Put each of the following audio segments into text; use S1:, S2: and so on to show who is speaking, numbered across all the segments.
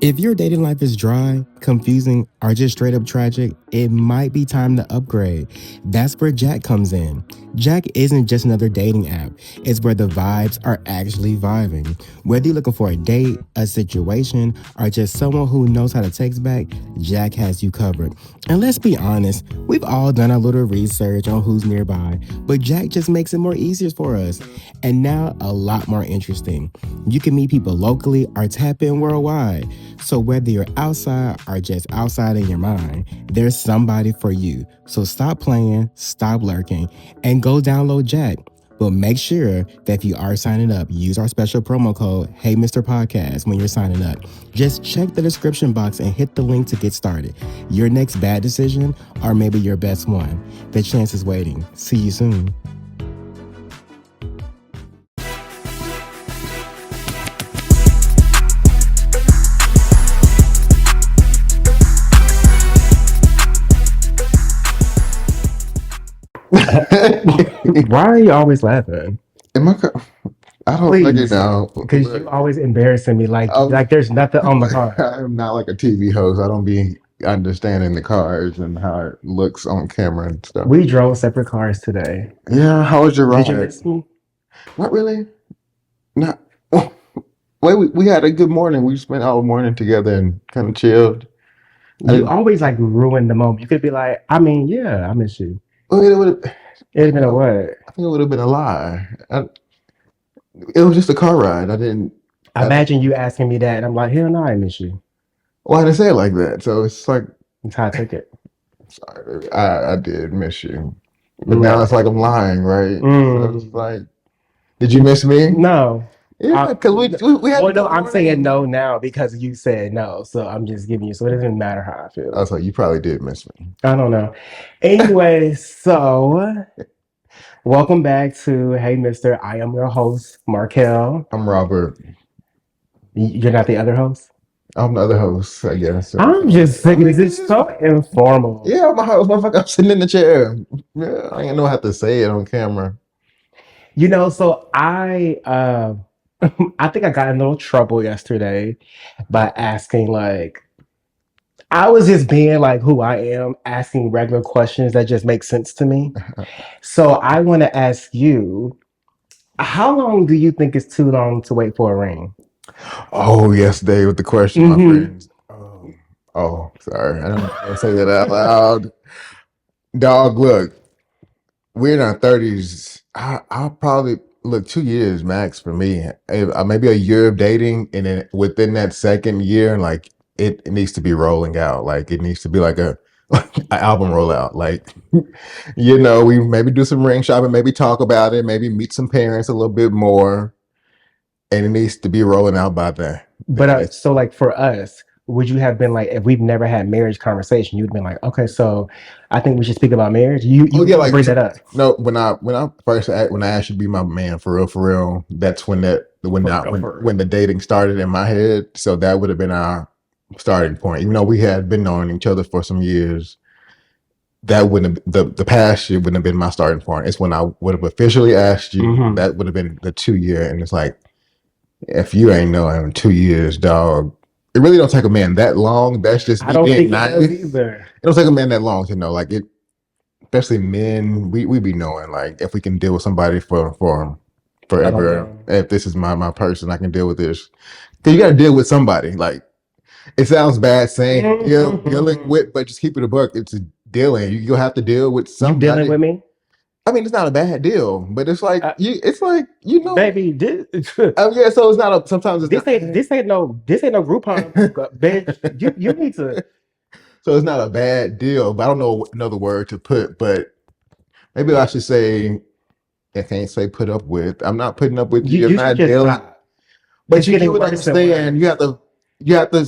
S1: If your dating life is dry, confusing, or just straight up tragic, it might be time to upgrade. That's where Jack comes in. Jack isn't just another dating app, it's where the vibes are actually vibing. Whether you're looking for a date, a situation, or just someone who knows how to text back, Jack has you covered. And let's be honest, we've all done our little research on who's nearby, but Jack just makes it more easier for us. And now a lot more interesting. You can meet people locally or tap in worldwide. So whether you're outside or just outside in your mind, there's somebody for you. So stop playing, stop lurking, and go download Jack. But make sure that if you are signing up, use our special promo code HeyMR Podcast when you're signing up. Just check the description box and hit the link to get started. Your next bad decision, or maybe your best one. The chance is waiting. See you soon. Why are you always laughing?
S2: Am I? I don't think
S1: Please,
S2: know.
S1: because you always embarrassing me. Like
S2: I'm,
S1: there's nothing on the card.
S2: I'm not like a TV host. I don't be understanding the cars and how it looks on camera and stuff.
S1: We drove separate cars today.
S2: Yeah, how was your
S1: Did you
S2: ride?
S1: miss me?
S2: Not really. Not. Wait, we had a good morning. We spent all morning together and kind of chilled. I
S1: You
S2: didn't.
S1: always like ruin the moment. You could be like, yeah, I miss you.
S2: Well, it would.
S1: It'd been a
S2: I
S1: what?
S2: think it would have been a lie. It was just a car ride. I didn't. I,
S1: Imagine you asking me that, and I'm like, hell no, I miss you.
S2: why did I say it like that? So it's like,
S1: That's how I took it.
S2: sorry, baby. I did miss you, but now
S1: No.
S2: it's like I'm lying, right? So it's
S1: Mm,
S2: like, did you miss me?
S1: no.
S2: Yeah, because we had a
S1: Well, no,
S2: good
S1: I'm saying
S2: morning.
S1: no now because you said no. So I'm just giving you. So it doesn't matter how I
S2: I
S1: feel.
S2: was like, you probably did miss me.
S1: I don't know. Anyway, so welcome back to Hey Mister. I am your host, Markel.
S2: I'm Robert.
S1: You're not the other host?
S2: I'm the other host, I guess.
S1: I'm just
S2: I
S1: thinking,
S2: mean,
S1: is it so informal?
S2: yeah, my host, motherfucker. I'm sitting in the chair. Yeah, I ain't know how to say it on camera.
S1: So I think I got in a little trouble yesterday by asking like I was just being like who I am, asking regular questions that just make sense to me. So I want to ask you, how long do you think is too long to wait for a ring?
S2: Oh, yesterday with the question, my
S1: Mm-hmm.
S2: friends. Sorry. I don't want to say that out loud. Dog, look, we're in our 30s. I'll probably look 2 years max for me. Maybe a year of dating, and then within that second year, like it needs to be rolling out. Like it needs to be like a like an album rollout. Like we maybe do some ring shopping, maybe talk about it, maybe meet some parents a little bit more, and it needs to be rolling out by then.
S1: But so like for us, would you have been like if we've never had marriage conversation, you'd been like, okay, so I think we should speak about marriage. You
S2: Oh yeah,
S1: wouldn't
S2: like
S1: bring that up.
S2: no. When I asked you to be my man for real, that's when the dating started in my head. So that would have been our starting point. Even though we had been knowing each other for some years, that wouldn't have, the past year wouldn't have been my starting point. It's when I would have officially asked you.
S1: Mm-hmm.
S2: That would have been the 2 year, and it's like if you ain't know in 2 years, dog. It really don't take a man that long. That's just
S1: I
S2: me
S1: don't
S2: being
S1: think it does
S2: nice.
S1: either.
S2: It don't take a man that long to know. Like it, especially men, we be knowing like if we can deal with somebody for
S1: I don't
S2: forever.
S1: know.
S2: If this is my person, I can deal with this. Because you got to deal with somebody. Like it sounds bad saying dealing with, but just keep it a buck. It's a dealing. You'll have to deal with
S1: You dealing
S2: somebody.
S1: with me?
S2: I mean, it's not a bad deal, but it's like
S1: Uh,
S2: you. It's like you know.
S1: baby, this
S2: Yeah. So it's not a. Sometimes it's
S1: this
S2: not.
S1: ain't no Groupon, bitch. You need to.
S2: So it's not a bad deal, but I don't know another word to put. But maybe I should say I can't say put up with. I'm not putting up with you. You're
S1: You should
S2: not
S1: just
S2: dealing.
S1: stop.
S2: But
S1: It's
S2: you
S1: getting
S2: would
S1: worse and
S2: understand.
S1: worse.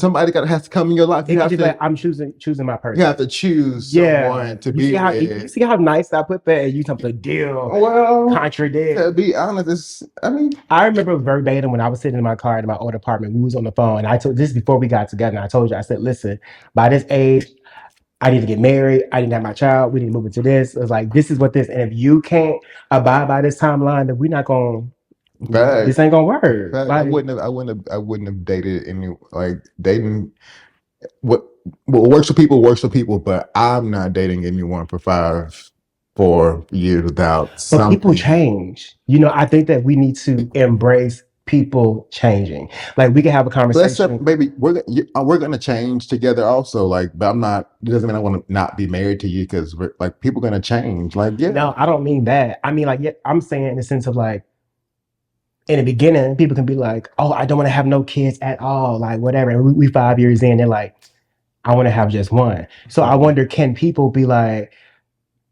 S2: Somebody has to come in your life.
S1: It could just be like I'm choosing my
S2: You
S1: person.
S2: have to choose
S1: Yeah.
S2: someone to
S1: You
S2: be
S1: see how you
S2: with.
S1: see how nice I put that, and you something deal
S2: Well, to
S1: contradict.
S2: be honest, I mean,
S1: I remember verbatim when I was sitting in my car in my old apartment. We was on the phone, and I told this before we got together. And I told you, I said, "Listen, by this age, I need to get married. I need to have my child. We need to move into this." It was like, "This is what this." And if you can't abide by this timeline, then we're not going. This
S2: Fact,
S1: ain't gonna work.
S2: fact.
S1: Like,
S2: I wouldn't have dated any like dating. What what works for people, but I'm not dating anyone for 4 years without
S1: but people
S2: something.
S1: change. You know, I think that we need to embrace people changing. Like, we can have a
S2: Let's say,
S1: conversation.
S2: baby, we're gonna change together also. Like, but I'm not. It doesn't mean I want to not be married to you because we're like people gonna change. Like, yeah,
S1: No, I don't mean that. I mean, like, yeah, I'm saying in the sense of like, in the beginning, people can be like, "Oh, I don't want to have no kids at all," like whatever. And we 5 years in, they're like, "I want to have just one." So I wonder, can people be like,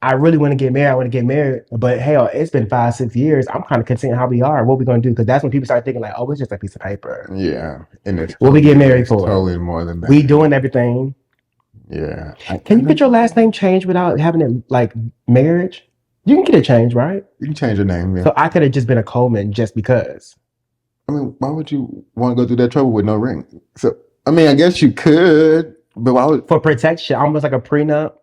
S1: "I really want to get married. I want to get married, but hell, it's been 5, 6 years. I'm kind of content how we are. What we gonna do?" Because that's when people start thinking like, "Oh, it's just a piece of paper.
S2: yeah, and
S1: What we get married
S2: it's
S1: for?
S2: totally more than
S1: We
S2: that.
S1: doing everything."
S2: Yeah,
S1: Can you get your last name changed without having it like marriage? You can get it changed, right?
S2: you can change your name. Yeah,
S1: So I could have just been a Coleman just because.
S2: I mean, why would you want to go through that trouble with no ring? So, I mean, I guess you could, but why would
S1: For protection, almost like a prenup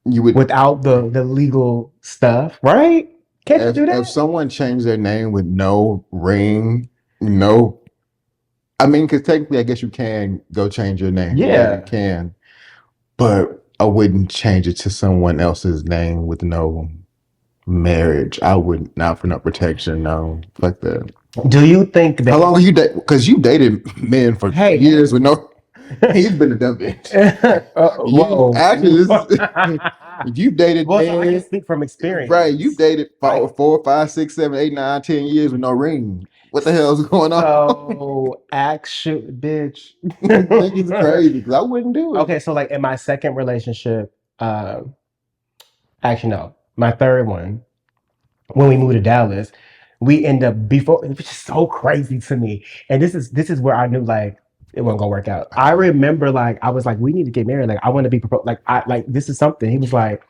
S2: you would
S1: without the legal stuff, right? Can't you do
S2: if
S1: that?
S2: someone changed their name with no ring, no, I mean, because technically, I guess you can go change your name. Yeah, you
S1: Yeah.
S2: can, but I wouldn't change it to someone else's name with no marriage. I would not for no protection. No, fuck that.
S1: Do you think
S2: How
S1: that?
S2: long are you date? Because you dated men for
S1: Hey,
S2: years with no. He's been a dumb bitch. You
S1: whoa.
S2: actually, you've dated
S1: Well, so I can
S2: men,
S1: speak from
S2: right? You've
S1: experience.
S2: dated
S1: I
S2: 4, 5, 6, 7, 8, 9, 10 years with no ring. What the hell is going on?
S1: so actually, bitch.
S2: Niggas crazy because I wouldn't do it.
S1: Okay, so like in my second relationship, uh, actually no, my third one, when we moved to Dallas, we end up before, which is so crazy to me. And this is where I knew like it wasn't gonna work out. I remember like I was like, we need to get married. Like I want to be proposed. Like I like this is something. He was like,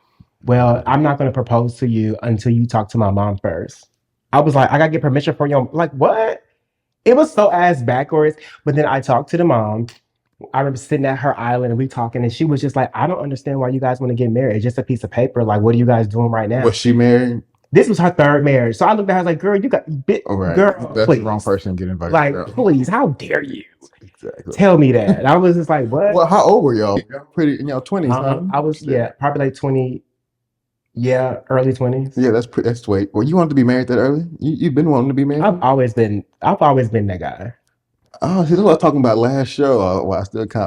S1: well, I'm not gonna propose to you until you talk to my mom first. I was like, I gotta get permission from your like what? It was so ass backwards. But then I talked to the mom. I remember sitting at her island and we talking, and she was just like, I don't understand why you guys want to get married. It's just a piece of paper. Like, what are you guys doing right
S2: Was
S1: now?
S2: she married?
S1: This was her third marriage. So I looked at her like, girl, you got bit
S2: All right,
S1: girl,
S2: that's the wrong
S1: please.
S2: person to get invited.
S1: Like,
S2: Girl.
S1: please, how dare you
S2: Exactly.
S1: tell me that? And I was just like, what?
S2: Well, how old were y'all? Y'all pretty in your 20s, huh?
S1: I was,
S2: Yeah.
S1: yeah, probably like 20, yeah, early 20s.
S2: Yeah, that's pretty. That's sweet. Well, you wanted to be married that early? You've been wanting to be married?
S1: I've always been that guy.
S2: Oh, see, that's what I was talking about last show. Well, I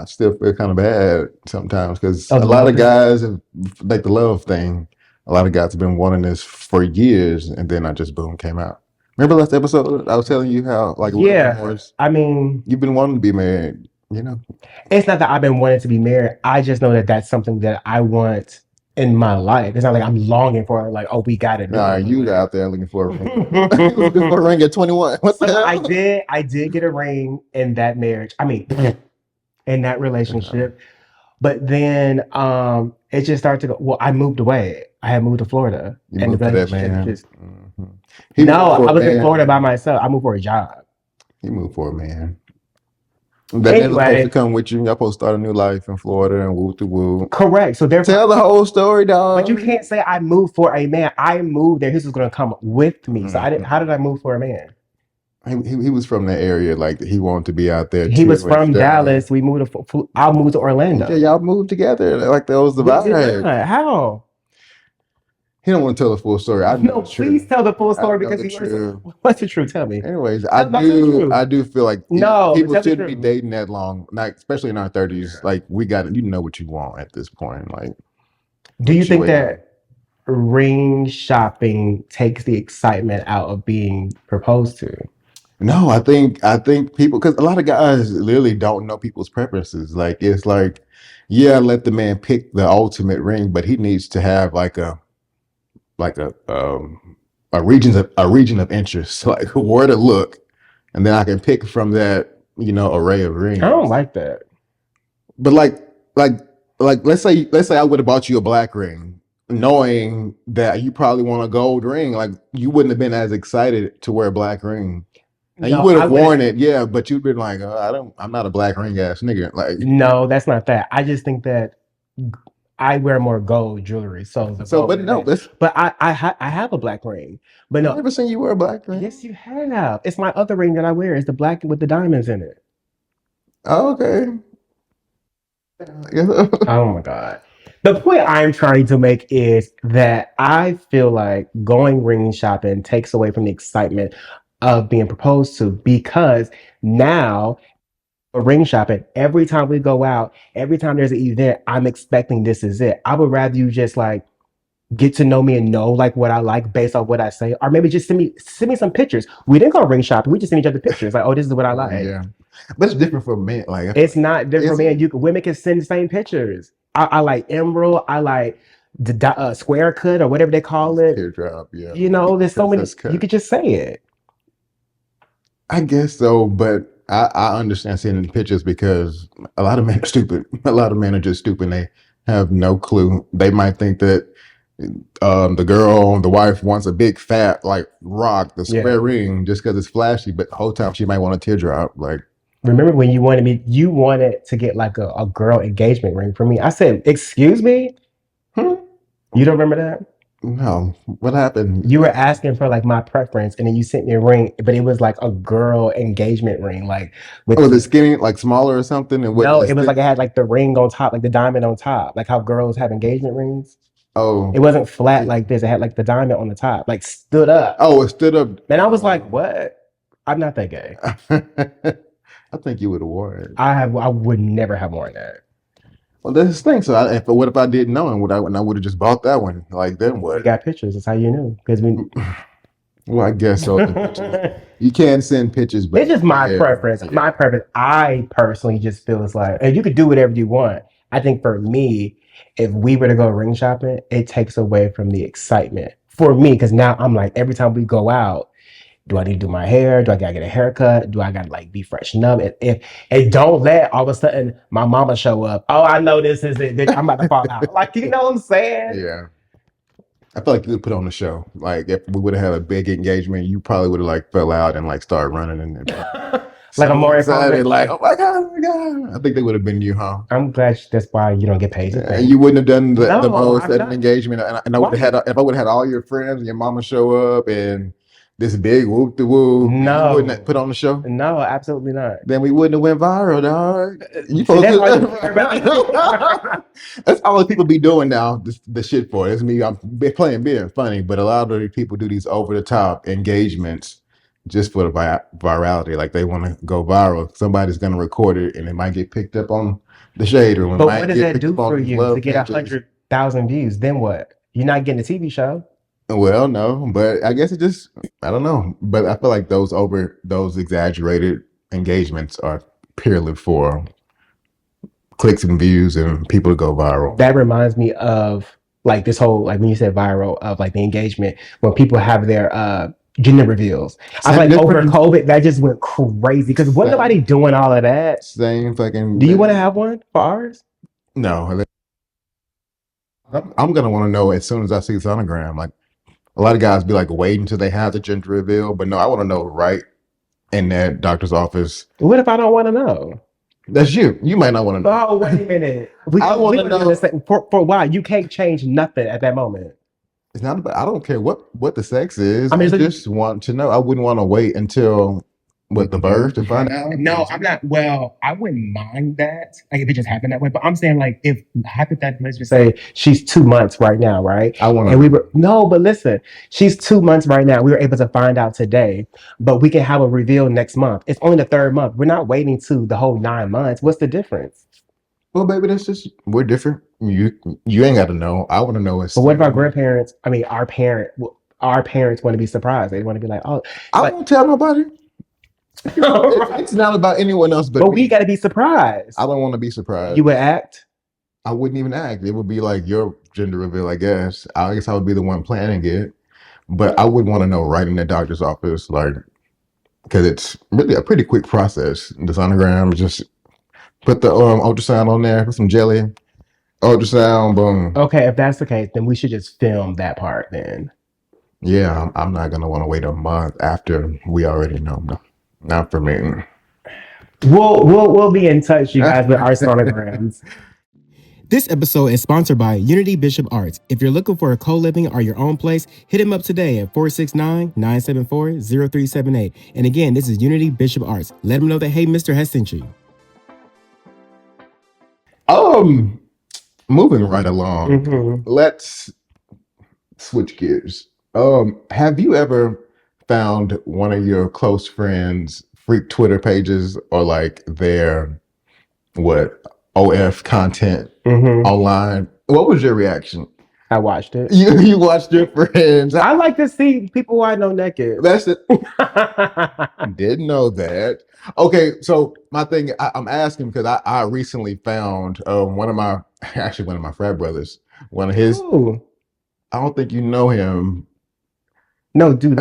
S2: still feel kind of bad sometimes because
S1: Oh,
S2: a
S1: the
S2: lot
S1: love
S2: of
S1: thing?
S2: guys have like the love thing. A lot of guys have been wanting this for years, and then I just boom came out. Remember last episode? I was telling you how like love and
S1: Yeah.
S2: wars.
S1: I mean,
S2: You've been wanting to be married, you know?
S1: it's not that I've been wanting to be married. I just know that that's something that I want in my life. It's not like I'm longing for it, like, oh, we got to do
S2: Nah, you
S1: it.
S2: out there looking for a ring. Looking for a ring at 21. What the
S1: So I
S2: hell?
S1: did, I did get a ring in that marriage. I mean, in that
S2: Uh,
S1: relationship. But then it just started to go. Well, I moved away. I had moved to Florida,
S2: you
S1: and the
S2: moved for that
S1: relationship
S2: man.
S1: just
S2: He
S1: no.
S2: moved for
S1: I
S2: a
S1: was in Florida by
S2: man.
S1: myself. I moved for a job.
S2: He moved for a man. That man was supposed to
S1: Anyway,
S2: come with you. Y'all supposed to start a new life in Florida and woo to woo.
S1: correct. So therefore,
S2: Tell the whole story,
S1: but you
S2: dog.
S1: can't say I moved for a man. I moved there. He was going to come with me. So I didn't. How
S2: Mhm.
S1: did I move for a man?
S2: He was from that area, like he wanted to be out there
S1: He was
S2: too and
S1: from
S2: stuff.
S1: Dallas. We moved to. I moved to
S2: Yeah,
S1: Orlando.
S2: y'all moved together. Like that was the
S1: We did
S2: vibe.
S1: not. How?
S2: He don't want to tell the full story. I know
S1: No,
S2: the truth.
S1: please tell the full
S2: I
S1: story
S2: know
S1: because
S2: the
S1: he was.
S2: truth.
S1: What's the truth? Tell me.
S2: Anyways,
S1: Tell the truth.
S2: I do feel like
S1: No,
S2: people
S1: tell the
S2: shouldn't be
S1: truth.
S2: dating that long, like especially in our 30s. Like we got you know what you want at this point. Like
S1: Do you
S2: what you
S1: think
S2: waiting on.
S1: that ring shopping takes the excitement out of being proposed to?
S2: No, I think people because a lot of guys literally don't know people's preferences. Like it's like, yeah, let the man pick the ultimate ring, but he needs to have like a region of interest, like where to look, and then I can pick from that array of
S1: I don't
S2: rings.
S1: like that.
S2: But like let's say I would have bought you a black ring, knowing that you probably want a gold ring. Like you wouldn't have been as excited to wear a black ring. And you
S1: No,
S2: would
S1: I
S2: have worn
S1: wouldn't.
S2: it, yeah, but you'd been like, I'm not a black ring ass nigga. Like,
S1: No, that's not that. I just think that I wear more gold jewelry, so the
S2: So,
S1: gold.
S2: but no, this
S1: But I have a black ring, but
S2: I
S1: no.
S2: never seen you wear a black ring.
S1: Yes, you have. It's my other ring that I wear. It's the black with the diamonds in it.
S2: Oh, okay.
S1: Oh my God. The point I'm trying to make is that I feel like going ring shopping takes away from the excitement of being proposed to because now ring shopping, every time we go out, every time there's an event, I'm expecting this is it. I would rather you just like get to know me and know like what I like based on what I say, or maybe just send me some pictures. We didn't go ring shopping. We just send each other pictures. Like, oh, this is what I
S2: Oh
S1: like.
S2: yeah, but it's different for men. Like, I feel
S1: It's
S2: like
S1: not different
S2: is
S1: for me.
S2: it?
S1: And women can send the same pictures. I like emerald. I like the square cut or whatever they call it.
S2: Teardrop, yeah,
S1: You know, there's so many.
S2: princess
S1: You
S2: cut.
S1: could just say it.
S2: I guess so, but I understand seeing the pictures because a lot of men are stupid. A lot of men are just stupid. They have no clue. They might think that the girl, the wife, wants a big fat like rock, the
S1: Yeah.
S2: square ring, just because it's flashy. But the whole time she might want a teardrop. Like,
S1: Remember when you wanted to get like a girl engagement ring for me? I said, "Excuse me."
S2: hmm,
S1: You don't remember that?
S2: no, what happened?
S1: You were asking for like my preference, and then you sent me a ring, but it was like a girl engagement ring, like
S2: Oh,
S1: with
S2: was it
S1: the
S2: skinny, like smaller or something? And what
S1: no, it
S2: just
S1: was like
S2: did?
S1: it had like the ring on top, like the diamond on top, like how girls have engagement rings. It
S2: Oh,
S1: wasn't flat
S2: it,
S1: like this. It had like the diamond on the top, like stood up.
S2: oh, it stood up.
S1: And I was like, what? I'm not that gay.
S2: I think you would have worn it.
S1: I would never have worn that.
S2: Well, that's the thing. So, what if I didn't know and I would have just bought that one? Like, then
S1: We
S2: what?
S1: got pictures. That's how you knew. Because we
S2: Well, I guess so. The pictures you can send pictures,
S1: it's
S2: but
S1: just my
S2: yeah,
S1: preference.
S2: yeah.
S1: My preference. I personally just feel it's like, and you could do whatever you want. I think for me, if we were to go ring shopping, it takes away from the excitement for me. Because now I'm like, every time we go out, do I need to do my hair? Do I gotta get a haircut? Do I gotta like be freshened up? If and don't let all of a sudden my mama show up. Oh, I know this is it. Bitch, I'm about to fall out. Like, you know what I'm saying?
S2: Yeah. I feel like you could put on the show. Like if we would have had a big engagement, you probably would have like fell out and like started running and
S1: Like I'm
S2: so
S1: more
S2: excited, like,
S1: information.
S2: oh my god, oh my god. I think they would have been you, huh?
S1: I'm glad that's why you don't get paid to
S2: And
S1: think.
S2: you wouldn't have done the
S1: No,
S2: most
S1: I'm
S2: at an
S1: not.
S2: engagement. And I would have
S1: Why?
S2: had if I would have had all your friends and your mama show up and this big whoop de whoop, and you wouldn't have
S1: No.
S2: put on the show.
S1: No, absolutely not.
S2: Then we wouldn't have went viral, dog. You
S1: See,
S2: supposed
S1: that's all you care
S2: to.
S1: about.
S2: That's all the people be doing now. The shit for it. It's me. I'm playing being funny, but a lot of the people do these over the top engagements just for the virality. Like they want to go viral. Somebody's gonna record it, and it might get picked up on the shade room. It
S1: But what
S2: might
S1: does
S2: get
S1: that
S2: picked
S1: do
S2: up on
S1: for
S2: these
S1: you to
S2: love
S1: get a
S2: pages.
S1: 100,000 views? Then what? You're not getting a TV show.
S2: Well, no, but I guess it just I don't know. But I feel like those exaggerated engagements are purely for clicks and views and people to go viral.
S1: That reminds me of like this whole like when you said viral of like the engagement when people have their gender reveals. I feel
S2: Same
S1: like over
S2: difference.
S1: COVID that just went crazy because wasn't nobody
S2: Same,
S1: doing all of that.
S2: same fucking
S1: Do you want to
S2: thing.
S1: have one for ours?
S2: No, I'm gonna want to know as soon as I see sonogram. Like a lot of guys be like waiting until they have the gender reveal, but no, I want to know right in that doctor's office.
S1: What if I don't want to know?
S2: That's you. You might not want to know.
S1: Oh, wait a minute.
S2: I want
S1: We
S2: to
S1: gonna be in the
S2: know.
S1: same for a while. You can't change nothing at that moment.
S2: It's not about. I don't care what the sex is.
S1: I
S2: I
S1: mean, so
S2: just want to know. I wouldn't want to wait until what the birth to find out.
S1: no, I'm not. Well, I wouldn't mind that, like if it just happened that way. But I'm saying, like, if hypothetically, let's just say she's 2 months right now, right?
S2: I want
S1: And we
S2: to.
S1: were no, but listen, she's 2 months right now. We were able to find out today, but we can have a reveal next month. It's only the third month. We're not waiting to the whole 9 months. What's the difference?
S2: Well, baby, that's just we're different. You ain't got to know. I want to know as
S1: But what if our
S2: soon.
S1: grandparents? I mean, our parents want to be surprised. They want to be like, oh,
S2: I
S1: like,
S2: won't tell nobody.
S1: right.
S2: It's not about anyone else but
S1: But we
S2: me.
S1: got to be surprised.
S2: I don't want to be
S1: You
S2: surprised.
S1: would act.
S2: I wouldn't even act. It would be like your gender reveal, I guess. I guess I would be the one planning it, but I would want to know right in the doctor's office, like, because it's really a pretty quick process. The sonogram, just put the ultrasound on there, put some jelly, ultrasound, boom.
S1: Okay, if that's the case, then we should just film that part then.
S2: Yeah, I'm not gonna want to wait a month after we already know. No, not for me.
S1: We'll be in touch, you guys, with our sonograms. This episode is sponsored by UNITi Bishop Arts. If you're looking for a co-living or your own place, hit him up today at 469-974-0378. And again, this is UNITi Bishop Arts. Let him know that Hey Mr. has sent you.
S2: Moving right along, let's switch gears. Have you ever found one of your close friends' freak Twitter pages or like their OF content online? What was your reaction?
S3: I watched it.
S2: You watched your friends.
S3: I like to see people I know naked.
S2: That's it. Didn't know that. Okay, so my thing, I'm asking because I recently found one of my frat brothers, one of his.
S3: Ooh.
S2: I don't think you know him.
S3: No, dude.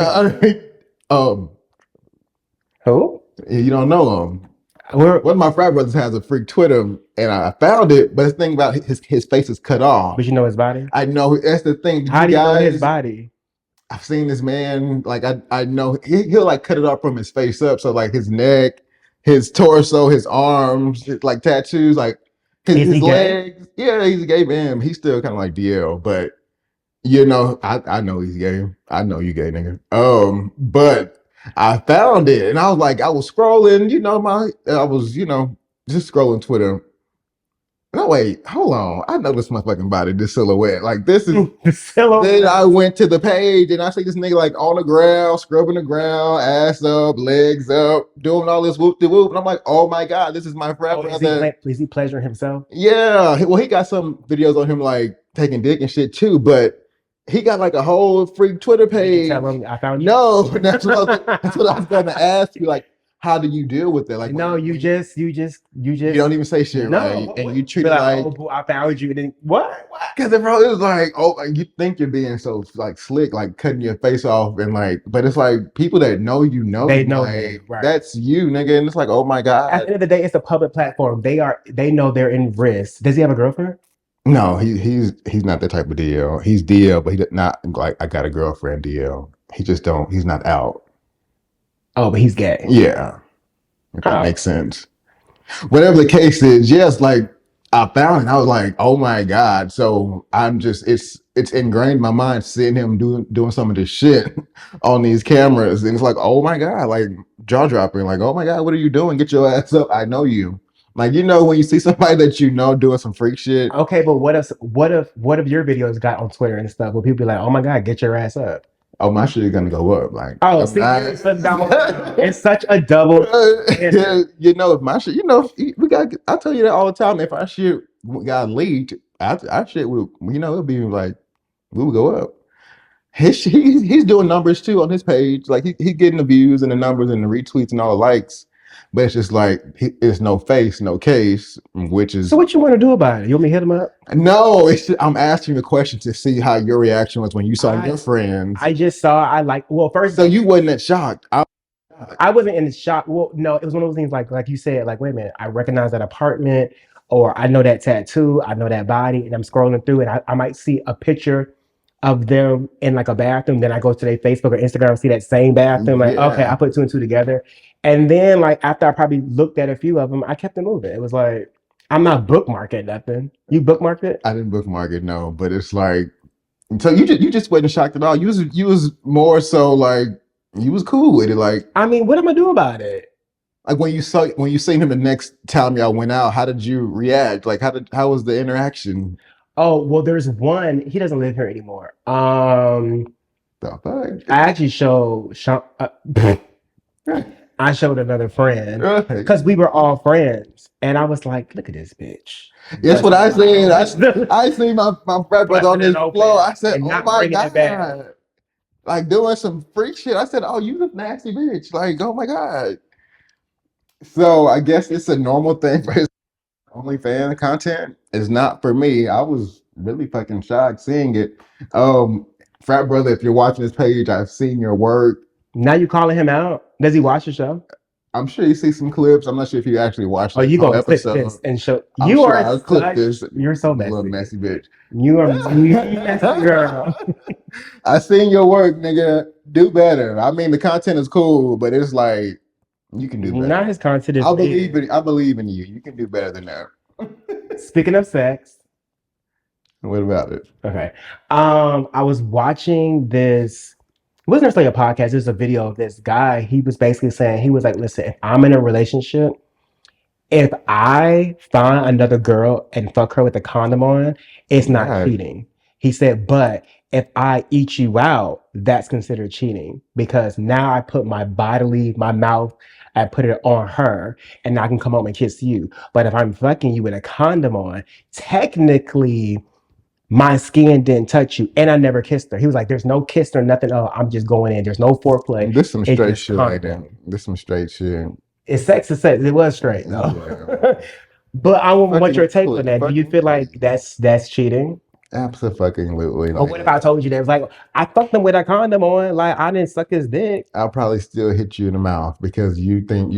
S3: Who?
S2: You don't know him.
S3: One
S2: of my frat brothers has a freak Twitter, and I found it, but the thing about his face is cut off.
S3: But you know his body?
S2: I know. That's the thing.
S3: How do you know his body?
S2: I've seen this man, like I know he'll like cut it off from his face up. So like his neck, his torso, his arms, like tattoos, like his legs. Gay? Yeah, he's a gay man. He's still kind of like DL, but you know, I know he's gay. I know you gay, nigga. But I found it and I was like, I was scrolling, I was, just scrolling Twitter. No, wait, hold on. I know this motherfucking body, this silhouette. Like, this is the silhouette. Then I went to the page and I see this nigga like on the ground, scrubbing the ground, ass up, legs up, doing all this whoop de whoop. And I'm like, oh my God, this is my frat brother.
S3: Is he pleasuring himself?
S2: Yeah. Well, he got some videos on him like taking dick and shit too, but he got like a whole freak Twitter page.
S3: Did you tell him I found you?
S2: No, that's what I was going to ask you. Like, how do you deal with it? Like,
S3: no, you just you
S2: don't even say shit, right? And you treat it like,
S3: oh, I found you. And then what?
S2: Because bro, it was like, oh, you think you're being so like slick, like cutting your face off, and like, but it's like people that know they know like, right. That's you, nigga, and it's like, oh my God.
S3: At the end of the day, it's a public platform. They know they're in risk. Does he have a girlfriend?
S2: No, he's not that type of DL. He's DL, but he's not like I got a girlfriend DL. He's not out.
S3: Oh, but he's gay.
S2: Yeah. If that makes sense. Whatever the case is, yes, like I found it. I was like, oh my God. So I'm just it's ingrained in my mind seeing him doing some of this shit on these cameras. And it's like, oh my God, like jaw dropping, like, oh my God, what are you doing? Get your ass up. I know you. Like, when you see somebody that doing some freak shit.
S3: Okay, but what if your videos got on Twitter and stuff where people be like, oh my God, get your ass up?
S2: Oh, my shit is gonna go up. Like,
S3: oh, see, it's such a double.
S2: If my shit, we got. I tell you that all the time. If our shit got leaked, our shit would, it'll be like we would go up. He's doing numbers too on his page. Like he's getting the views and the numbers and the retweets and all the likes. But it's just like it's no face, no case, which is.
S3: So what you want to do about it? You want me to hit him up?
S2: No, I'm asking the question to see how your reaction was when you saw your friends.
S3: I just saw. First.
S2: So you wasn't shocked.
S3: I wasn't in shock. Well, no, it was one of those things like you said. Like, wait a minute, I recognize that apartment, or I know that tattoo, I know that body, and I'm scrolling through it. I might see a picture of them in like a bathroom. Then I go to their Facebook or Instagram, see that same bathroom. Like, okay, I put two and two together. And then like after I probably looked at a few of them, I kept it moving. It was like, I'm not bookmarking nothing. You bookmarked it?
S2: I didn't bookmark it, no. But it's like, so you just wasn't shocked at all. You was more so like you was cool with it. Like,
S3: I mean, what am I do about it?
S2: Like when you seen him the next time y'all went out, how did you react? Like how was the interaction?
S3: Oh, well, there's one. He doesn't live here anymore.
S2: The
S3: fuck? I actually showed I showed another friend because we were all friends, and I was like, "Look at this bitch."
S2: That's what I seen. I seen my frat brother on his floor. I said, "Oh my God!" Like doing some freak shit. I said, "Oh, you look nasty, bitch!" Like, oh my God. So I guess it's a normal thing for his OnlyFans content. It's not for me. I was really fucking shocked seeing it. Frat brother, if you're watching this page, I've seen your work.
S3: Now you calling him out? Does he watch the show?
S2: I'm sure you see some clips. I'm not sure if you actually watched.
S3: Oh, you gonna clip this and show? I'll clip this. You're so messy,
S2: little messy bitch.
S3: You are messy girl.
S2: I seen your work, nigga. Do better. I mean, the content is cool, but it's like you can do better.
S3: Not his content is.
S2: I believe in you. You can do better than that.
S3: Speaking of sex,
S2: What about it?
S3: Okay. I was watching this. It wasn't necessarily a podcast. It was a video of this guy. He was basically saying, he was like, listen, if I'm in a relationship, if I find another girl and fuck her with a condom on, it's not
S2: Right.
S3: cheating. He said, but if I eat you out, that's considered cheating because now I put my mouth, I put it on her and I can come home and kiss you. But if I'm fucking you with a condom on, technically my skin didn't touch you and I never kissed her. He was like, there's no kiss or nothing. Oh, I'm just going in. There's no foreplay.
S2: This some
S3: It's
S2: straight
S3: just
S2: shit like that.
S3: condom.
S2: This some straight shit.
S3: It's sex is sex. It was straight though.
S2: Yeah.
S3: But I want your take on
S2: Fucking-
S3: that. Do you
S2: fucking-
S3: feel like that's cheating?
S2: Absolutely.
S3: Or what if I told you that? It was like, I fucked him with a condom on. Like, I didn't suck his dick.
S2: I'll probably still hit you in the mouth because you think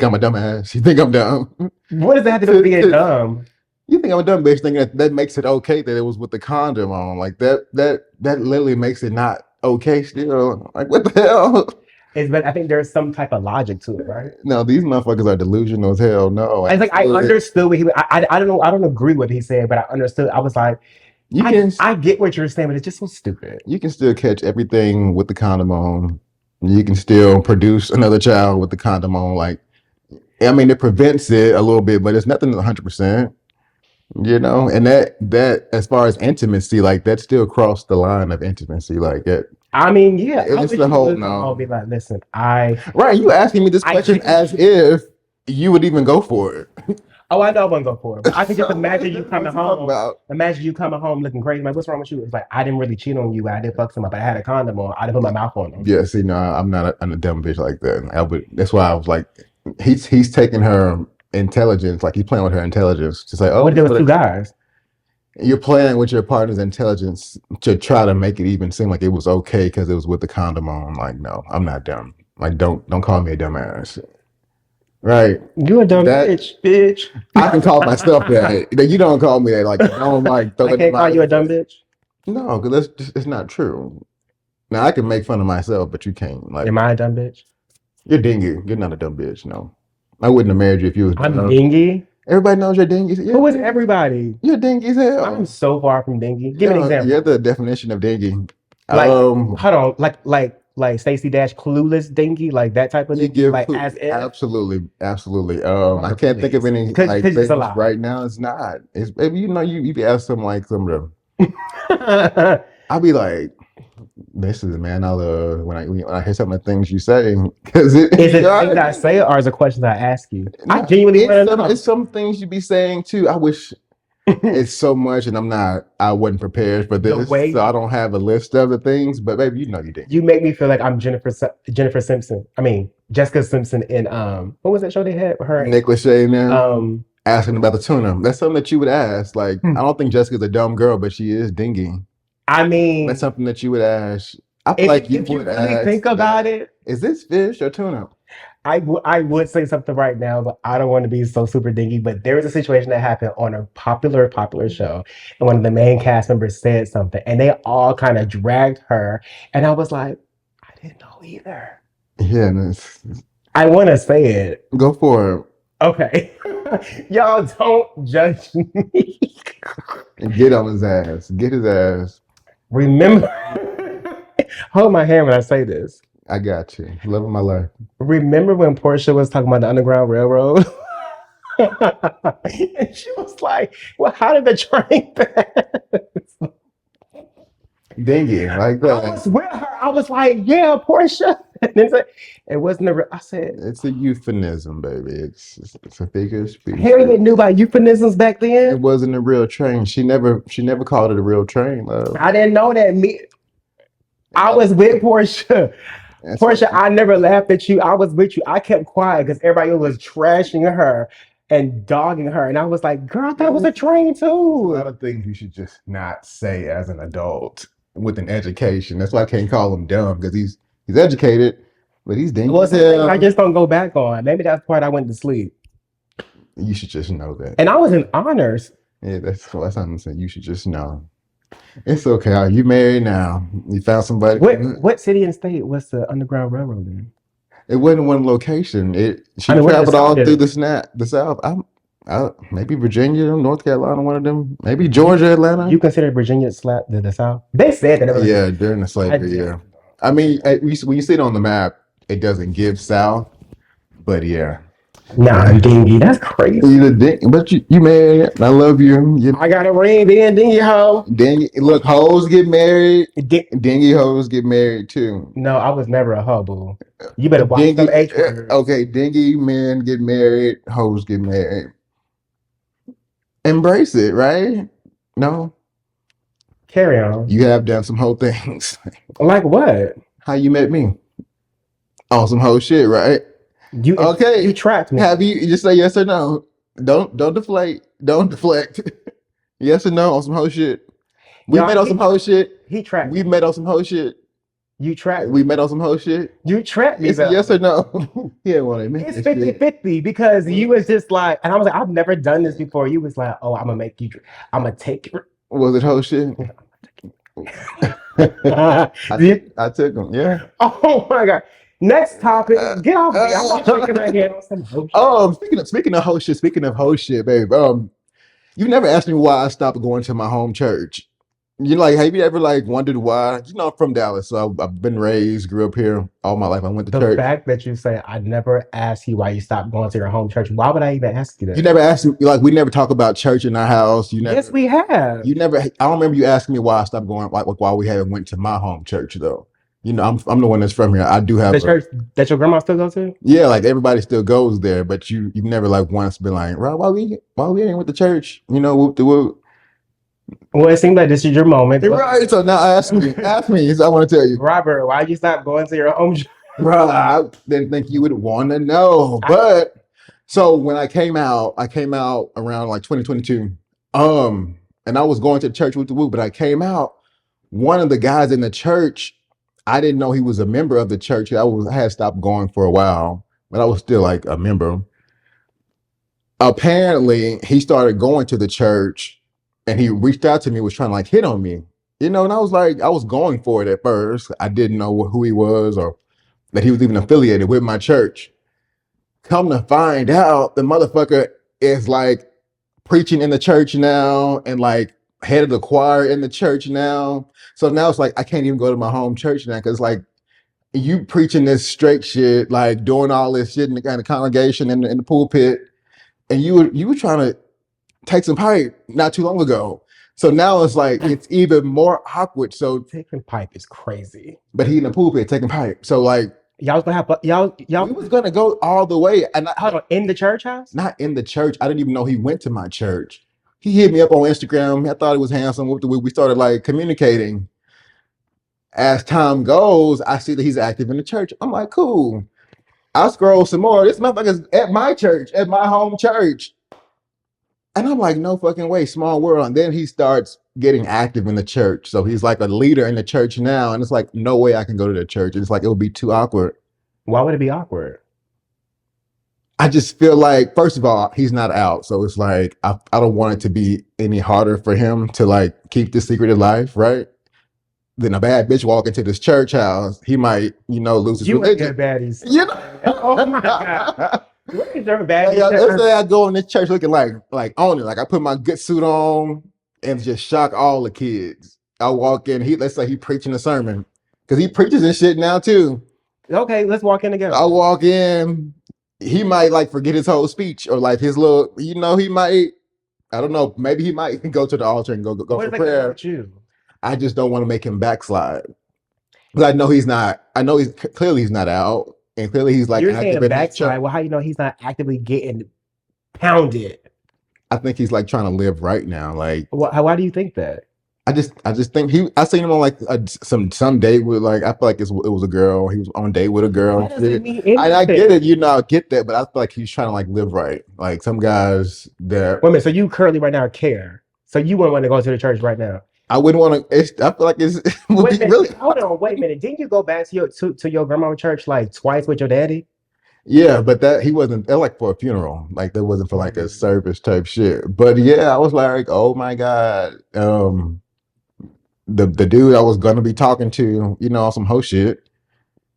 S2: I'm a dumbass. You think I'm dumb.
S3: What does that have to do with being dumb?
S2: You think I'm a dumb bitch thinking that makes it okay that it was with the condom on. Like that literally makes it not okay still. Like what the hell?
S3: But I think there's some type of logic to it, right?
S2: No, these motherfuckers are delusional as hell. No.
S3: It's like I understood what I don't know, I don't agree with what he said, but I understood. I was like, I get what you're saying, but it's just so stupid.
S2: You can still catch everything with the condom on. You can still produce another child with the condom on. Like, I mean, it prevents it a little bit, but it's nothing 100%. You know, and that as far as intimacy, like that still crossed the line of intimacy. Like it.
S3: I mean, yeah,
S2: It's the whole no.
S3: I'll be like, listen,
S2: Right, you asking me this question as if you would even go for it.
S3: Oh, I know I wouldn't go for it. But I can just imagine you coming
S2: What you talking
S3: home.
S2: about?
S3: Imagine you coming home looking crazy. Like, what's wrong with you? It's like, I didn't really cheat on you. I didn't fuck someone, but I had a condom on. I didn't put my mouth on them.
S2: Yeah, see, no, I'm not a dumb bitch like that. That's why I was like, he's taking her intelligence, like he's playing with her intelligence to say, oh,
S3: What if there was two guys?
S2: You're playing with your partner's intelligence to try to make it even seem like it was okay because it was with the condom on. Like, no, I'm not dumb. Like, don't call me a dumbass. Right?
S3: You a dumb bitch.
S2: I can call myself that. You don't call me that. Like, don't like.
S3: I can't call you a dumb bitch.
S2: No, because it's not true. Now I can make fun of myself, but you can't. Like,
S3: am I a dumb bitch?
S2: You're dingy. You're not a dumb bitch. No, I wouldn't have married you if you was.
S3: I'm dingy.
S2: Everybody knows you're dingy.
S3: Who is everybody?
S2: You're dingy as hell.
S3: I'm so far from dingy. Give me an example.
S2: You're the definition of dingy.
S3: Like, hold on, like Stacey Dash clueless dingy, like that type of dingy. Like as if.
S2: Absolutely. I can't think of any like things right now. It's not. It's maybe you be asked something like some of them. I'll be like, this is the man I love when I hear some of the things you say. Because is it things I say or is it questions I ask you? I genuinely it's some things you be saying too. I wish it's so much, and I wasn't prepared for this, so I don't have a list of the things. But baby, you did.
S3: You make me feel like I'm Jennifer Simpson. I mean Jessica Simpson in what was that show they had with her?
S2: Nick Lachey now. Asking about the tuna. That's something that you would ask. Like I don't think Jessica's a dumb girl, but she is dingy.
S3: I mean,
S2: that's something that you would ask. I feel like you would ask.
S3: Think about it.
S2: Is this fish or tuna?
S3: I would say something right now, but I don't want to be so super dingy. But there was a situation that happened on a popular show, and one of the main cast members said something, and they all kind of dragged her, and I was like, I didn't know either.
S2: Yeah,
S3: I want to say it.
S2: Go for it.
S3: Okay, y'all don't judge me.
S2: Get on his ass. Get his ass.
S3: Remember, hold my hand when I say this.
S2: I got you. Love of my life.
S3: Remember when Portia was talking about the Underground Railroad? And she was like, well, how did the train pass?
S2: Dingy, like that.
S3: I was with her. I was like, yeah, Portia. And then it wasn't I said,
S2: it's a euphemism, baby. It's a figure of speech.
S3: Harriet knew about euphemisms back then.
S2: It wasn't a real train. She never called it a real train, love.
S3: I didn't know that. I was with Portia. Portia, I never laughed at you. I was with you. I kept quiet because everybody was trashing her and dogging her. And I was like, girl, that was a train too.
S2: A lot of things you should just not say as an adult with an education. That's why I can't call him dumb, because he's educated, but he's dingy.
S3: I just don't go back on. Maybe that's the part I went to sleep.
S2: You should just know that.
S3: And I was in honors.
S2: Yeah, that's what I'm saying. You should just know. It's okay. You married now. You found somebody.
S3: What city and state was the Underground Railroad in?
S2: It wasn't one location. She traveled all through the South. Maybe Virginia, North Carolina, one of them. Maybe Georgia, Atlanta.
S3: You consider Virginia slap the South? They said that it was.
S2: Yeah, during the
S3: I
S2: slavery.
S3: did.
S2: Yeah, I mean, when you see it on the map, it doesn't give south, but yeah.
S3: Nah, dingy. That's crazy.
S2: But you married. I love you.
S3: I got a ring, then dingy hoe.
S2: Look, hoes get married.
S3: Di-
S2: Dingy hoes get married too.
S3: no, I was never a hoe, You better watch them
S2: Dingy,
S3: H words.
S2: okay, dingy men get married. Hoes get married. Embrace it, right? No,
S3: Carry on.
S2: you have done some whole things.
S3: Like what?
S2: How you met me? On some whole shit, right? Okay.
S3: You trapped me.
S2: Have you just say yes or no? Don't deflate. Don't deflect. Yes or no on some whole shit. We met on some whole shit.
S3: He trapped
S2: We
S3: me.
S2: met on some whole shit.
S3: You trapped me.
S2: We met on some whole shit.
S3: You trapped me.
S2: It's a yes or no. He didn't want to admit
S3: It's
S2: that shit.
S3: 50-50 because you was just like, and I was like, I've never done this before. You was like, oh, I'm gonna make you, I'm gonna take you.
S2: Was it whole shit? I took him. Yeah.
S3: Oh my god. Next topic. Get off me. I'm not shaking my head on some bullshit.
S2: Speaking of whole shit. Speaking of whole shit, babe. You never asked me why I stopped going to my home church. You know, like, have you ever like wondered why? You know, I'm from Dallas, so I've been raised, grew up here all my life. I went to
S3: The
S2: church.
S3: fact that you say I never asked you why you stopped going to your home church. Why would I even ask you that?
S2: You never asked me, like, we never talk about church in our house. You never.
S3: Yes, we have.
S2: You never. I don't remember you asking me why I stopped going. Like why we haven't went to my home church though. You know, I'm the one that's from here. I do have
S3: The church that your grandma still goes to.
S2: Yeah, like everybody still goes there, but you've never like once been like, Rob, why we ain't with the church? You know, whoop the whoop.
S3: Well, it seems like this is your moment.
S2: Right. So now ask me. I want to tell you.
S3: Robert, why you stop going to your home church?
S2: Bro, I didn't think you would want to know. But so when I came out around like 2022. And I was going to church with the whoop, but I came out. One of the guys in the church, I didn't know he was a member of the church. I had stopped going for a while, but I was still like a member. Apparently, he started going to the church and he reached out to me, was trying to like hit on me, you know, and I was like, I was going for it at first. I didn't know who he was or that he was even affiliated with my church. Come to find out, the motherfucker is like preaching in the church now and like head of the choir in the church now. So now it's like I can't even go to my home church now because like you preaching this straight shit, like doing all this shit in the kind of congregation in the pulpit, and you were trying to take some pipe not too long ago. So now it's like it's even more awkward. So
S3: taking pipe is crazy.
S2: But he in the pulpit taking pipe. So like
S3: y'all was gonna have y'all
S2: we was gonna go all the way. And
S3: hold on, in the church house?
S2: Not in the church. I didn't even know he went to my church. He hit me up on Instagram. I thought he was handsome. We started like communicating. As time goes, I see that he's active in the church. I'm like, cool. I scroll some more. This motherfucker's at my church, at my home church. And I'm like, no fucking way, small world. And then he starts getting active in the church. So he's like a leader in the church now. And it's like, no way I can go to the church. It's like, it would be too awkward.
S3: Why would it be awkward?
S2: I just feel like, first of all, he's not out. So it's like, I don't want it to be any harder for him to like keep this secret alive, right? Then a bad bitch walk into this church house, he might, you know, lose his religion.
S3: Baddies.
S2: You know?
S3: Oh my God. What is there bad?
S2: Let's say I go in this church looking like on it, like I put my good suit on and just shock all the kids. I walk in, let's say he preaching a sermon because he preaches this shit now too.
S3: Okay, let's walk in together.
S2: I walk in, he might like forget his whole speech or like his little, you know, he might, I don't know, maybe he might go to the altar and go for prayer. I just don't want to make him backslide. But I know he's not. I know he's not out. And clearly he's like,
S3: you're saying backslide. Well, how you know he's not actively getting pounded? I
S2: think he's like trying to live right now. Like,
S3: why do you think that?
S2: I just think I seen him on like some date with like, I feel like it was a girl. He was on a date with a girl. I get it, you know, I get that, but I feel like he's trying to like live right. Like some guys that.
S3: Wait a minute, so you currently right now care? So you wouldn't want to go to the church right now?
S2: I wouldn't want to. I feel like it would be really.
S3: Hold on, wait a minute. Didn't you go back to your grandma's church like twice with your daddy?
S2: Yeah, but that he wasn't. That like for a funeral. Like that wasn't for like a service type shit. But yeah, I was like, oh my god. The dude I was gonna be talking to, you know, some hoe shit.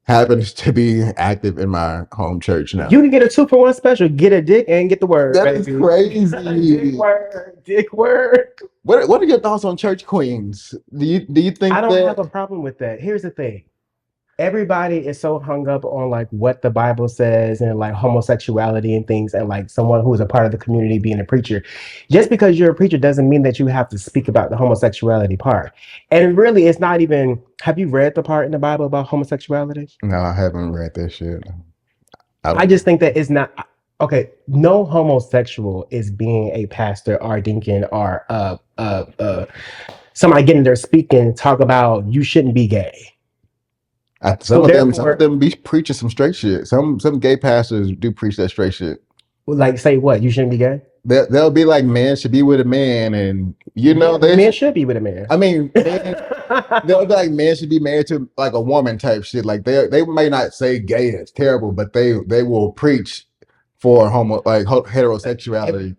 S2: happens to be active in my home church now.
S3: You can get a 2-for-1 special. Get a dick and get the word.
S2: That is crazy.
S3: Dick word. Dick word.
S2: What are your thoughts on church queens? Do you think
S3: I don't
S2: that
S3: have a problem with that. Here's the thing. Everybody is so hung up on like what the Bible says and like homosexuality and things, and like someone who is a part of the community being a preacher. Just because you're a preacher doesn't mean that you have to speak about the homosexuality part. And really, it's not even. Have you read the part in the Bible about homosexuality?
S2: No, I haven't read that shit.
S3: I just think that it's not okay. No homosexual is being a pastor or a deacon or somebody getting there speaking talk about you shouldn't be gay.
S2: Some of them be preaching some straight shit. Some gay pastors do preach that straight shit.
S3: Like say what? You shouldn't be gay?
S2: They'll be like, man should be with a man, and
S3: men should be with a man.
S2: I mean, they'll be like, man should be married to like a woman type shit. Like they may not say gay is terrible, but they will preach for heterosexuality.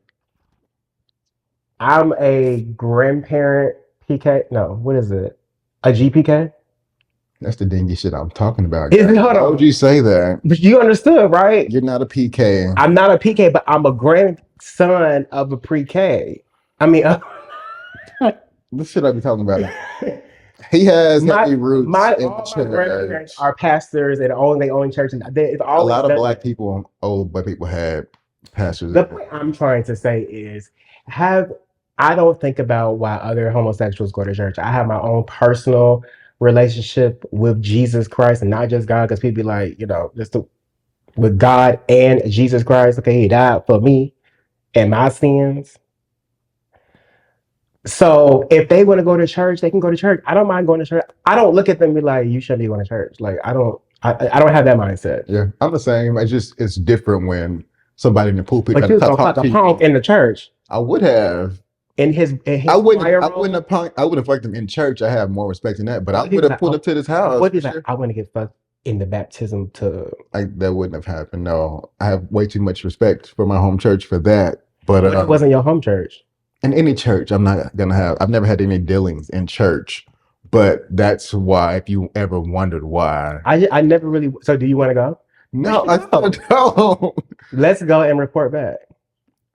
S3: I'm a grandparent PK. No, what is it? A GPK?
S2: That's the dingy shit I'm talking about.
S3: Why
S2: would you say that?
S3: But you understood, right?
S2: You're not a PK.
S3: I'm not a PK, but I'm a grandson of a pre-K. I mean,
S2: this shit I be talking about. He has heavy roots.
S3: My grandparents are pastors and they own church, and it's
S2: a lot of black people, old black people, had pastors.
S3: The point I'm trying to say is, I don't think about why other homosexuals go to church. I have my own personal relationship with Jesus Christ, and not just God, because people be like, with God and Jesus Christ. Okay, he died for me and my sins. So if they want to go to church, they can go to church. I don't mind going to church. I don't look at them and be like, you shouldn't be going to church. Like I don't have that mindset.
S2: Yeah, I'm the same. It's different when somebody in the pulpit.
S3: But you gonna fuck a punk in the church.
S2: I would have.
S3: In his
S2: I wouldn't have fucked him in church. I have more respect than that. But I would have pulled up to this house.
S3: What is that? I want to get fucked in the baptism tub.
S2: That wouldn't have happened. No, I have way too much respect for my home church for that. But
S3: it wasn't your home church.
S2: In any church, I'm not gonna have. I've never had any dealings in church. But that's why, if you ever wondered why,
S3: I never really. So, do you want to go?
S2: No, I don't.
S3: Let's go and report back.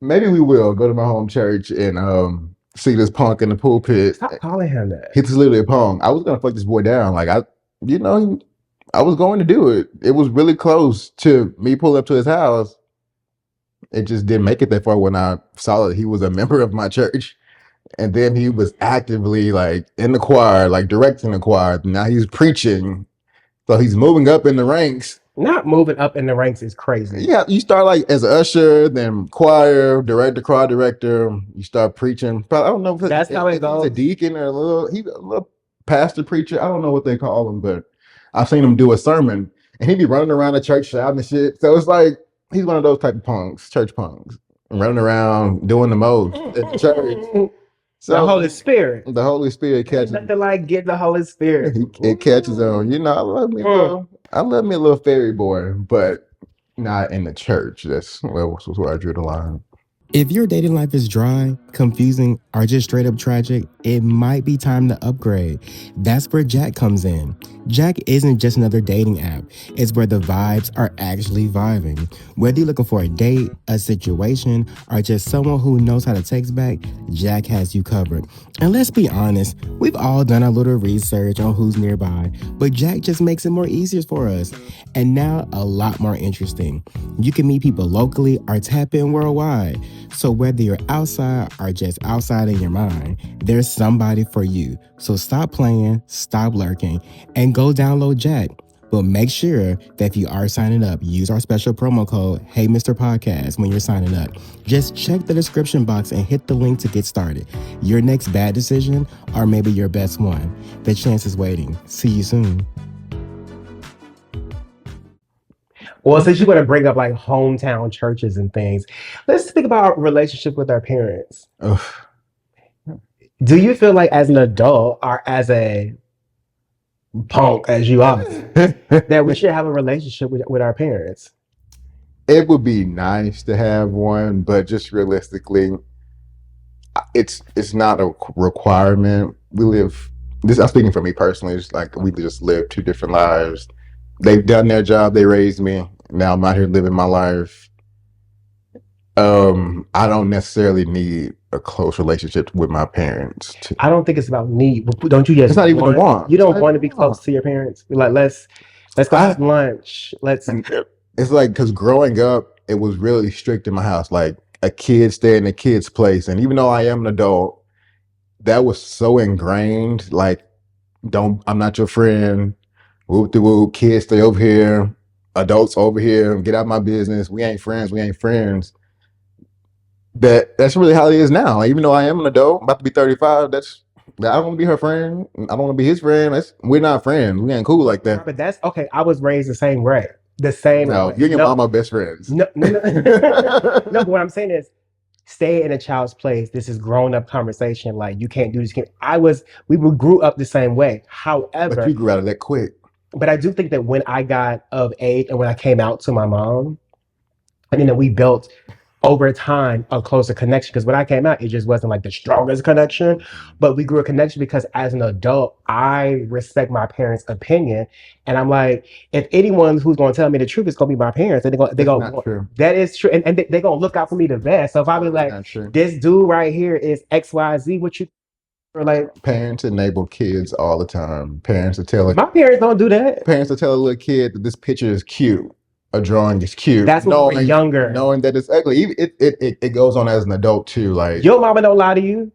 S2: Maybe we will go to my home church and see this punk in the pulpit.
S3: Stop calling him that.
S2: He's literally a punk. I was gonna fuck this boy down. Like I was going to do it. It was really close to me pulling up to his house. It just didn't make it that far when I saw that he was a member of my church. And then he was actively like in the choir, like directing the choir. Now he's preaching. So he's moving up in the ranks.
S3: Not moving up in the ranks is crazy.
S2: Yeah, you start like as an usher, then choir director. You start preaching. Probably, I don't know if
S3: that's how it goes.
S2: He's a deacon or he's a little pastor preacher. I don't know what they call him, but I've seen him do a sermon and he'd be running around the church shouting and shit. So it's like he's one of those type of punks, church punks, running around doing the most at the church. So
S3: the Holy Spirit.
S2: The Holy Spirit catches.
S3: Nothing like get the Holy Spirit.
S2: It catches on. I love me a little fairy boy, but not in the church. That's where I drew the line.
S1: If your dating life is dry, confusing, or just straight up tragic, it might be time to upgrade. That's where Jack comes in. Jack isn't just another dating app. It's where the vibes are actually vibing. Whether you're looking for a date, a situation, or just someone who knows how to text back, Jack has you covered. And let's be honest, we've all done our little research on who's nearby, but Jack just makes it more easier for us. And now a lot more interesting. You can meet people locally or tap in worldwide. So whether you're outside or just outside in your mind, there's somebody for you. So stop playing, stop lurking, and go download Jack. But make sure that if you are signing up, use our special promo code HeyMR Podcast when you're signing up. Just check the description box and hit the link to get started. Your next bad decision, or maybe your best one. The chance is waiting. See you soon.
S3: Well, since you're going to bring up like hometown churches and things, let's think about our relationship with our parents.
S2: Ugh.
S3: Do you feel like as an adult or as a punk as you are, that we should have a relationship with our parents?
S2: It would be nice to have one, but just realistically, it's not a requirement. I'm speaking for me personally. It's like we just live two different lives. they've done their job. They raised me. Now I'm out here living my life. I don't necessarily need a close relationship with my parents.
S3: I don't think it's about need. Don't you just
S2: It's not even a want.
S3: You
S2: It's
S3: don't
S2: not
S3: want
S2: even
S3: to be
S2: a want.
S3: close to your parents. Be like, let's go have lunch. Let's.
S2: It's like, because growing up, it was really strict in my house. Like, a kid stay in a kid's place, and even though I am an adult, that was so ingrained. Like, don't I'm not your friend. Whoop de whoop. Kids stay over here. Adults over here. Get out of my business. We ain't friends. We ain't friends. That's really how it is now. Like, even though I am an adult, about to be 35, I don't want to be her friend. I don't want to be his friend. We're not friends. We ain't cool like that.
S3: But that's okay. I was raised the same way. The same
S2: No,
S3: way.
S2: you and your mom are best friends.
S3: No. No, but what I'm saying is, stay in a child's place. This is grown up conversation. Like, you can't do this. We grew up the same way. However,
S2: But you grew out of that quick.
S3: But I do think that when I got of age and when I came out to my mom, I think that we built over time a closer connection. Because when I came out, it just wasn't like the strongest connection, but we grew a connection because as an adult, I respect my parents' opinion, and I'm like, if anyone who's going to tell me the truth is going to be my parents, and they're going.
S2: Not true.
S3: That is true, and they're going to look out for me the best. So if I be like, this dude right here is XYZ, what you. Or like,
S2: parents enable kids all the time. Parents are telling
S3: my parents don't do that.
S2: Parents are telling a little kid that this picture is cute, a drawing is cute.
S3: That's when we're younger,
S2: knowing that it's ugly. It goes on as an adult too. Like,
S3: your mama don't lie to you.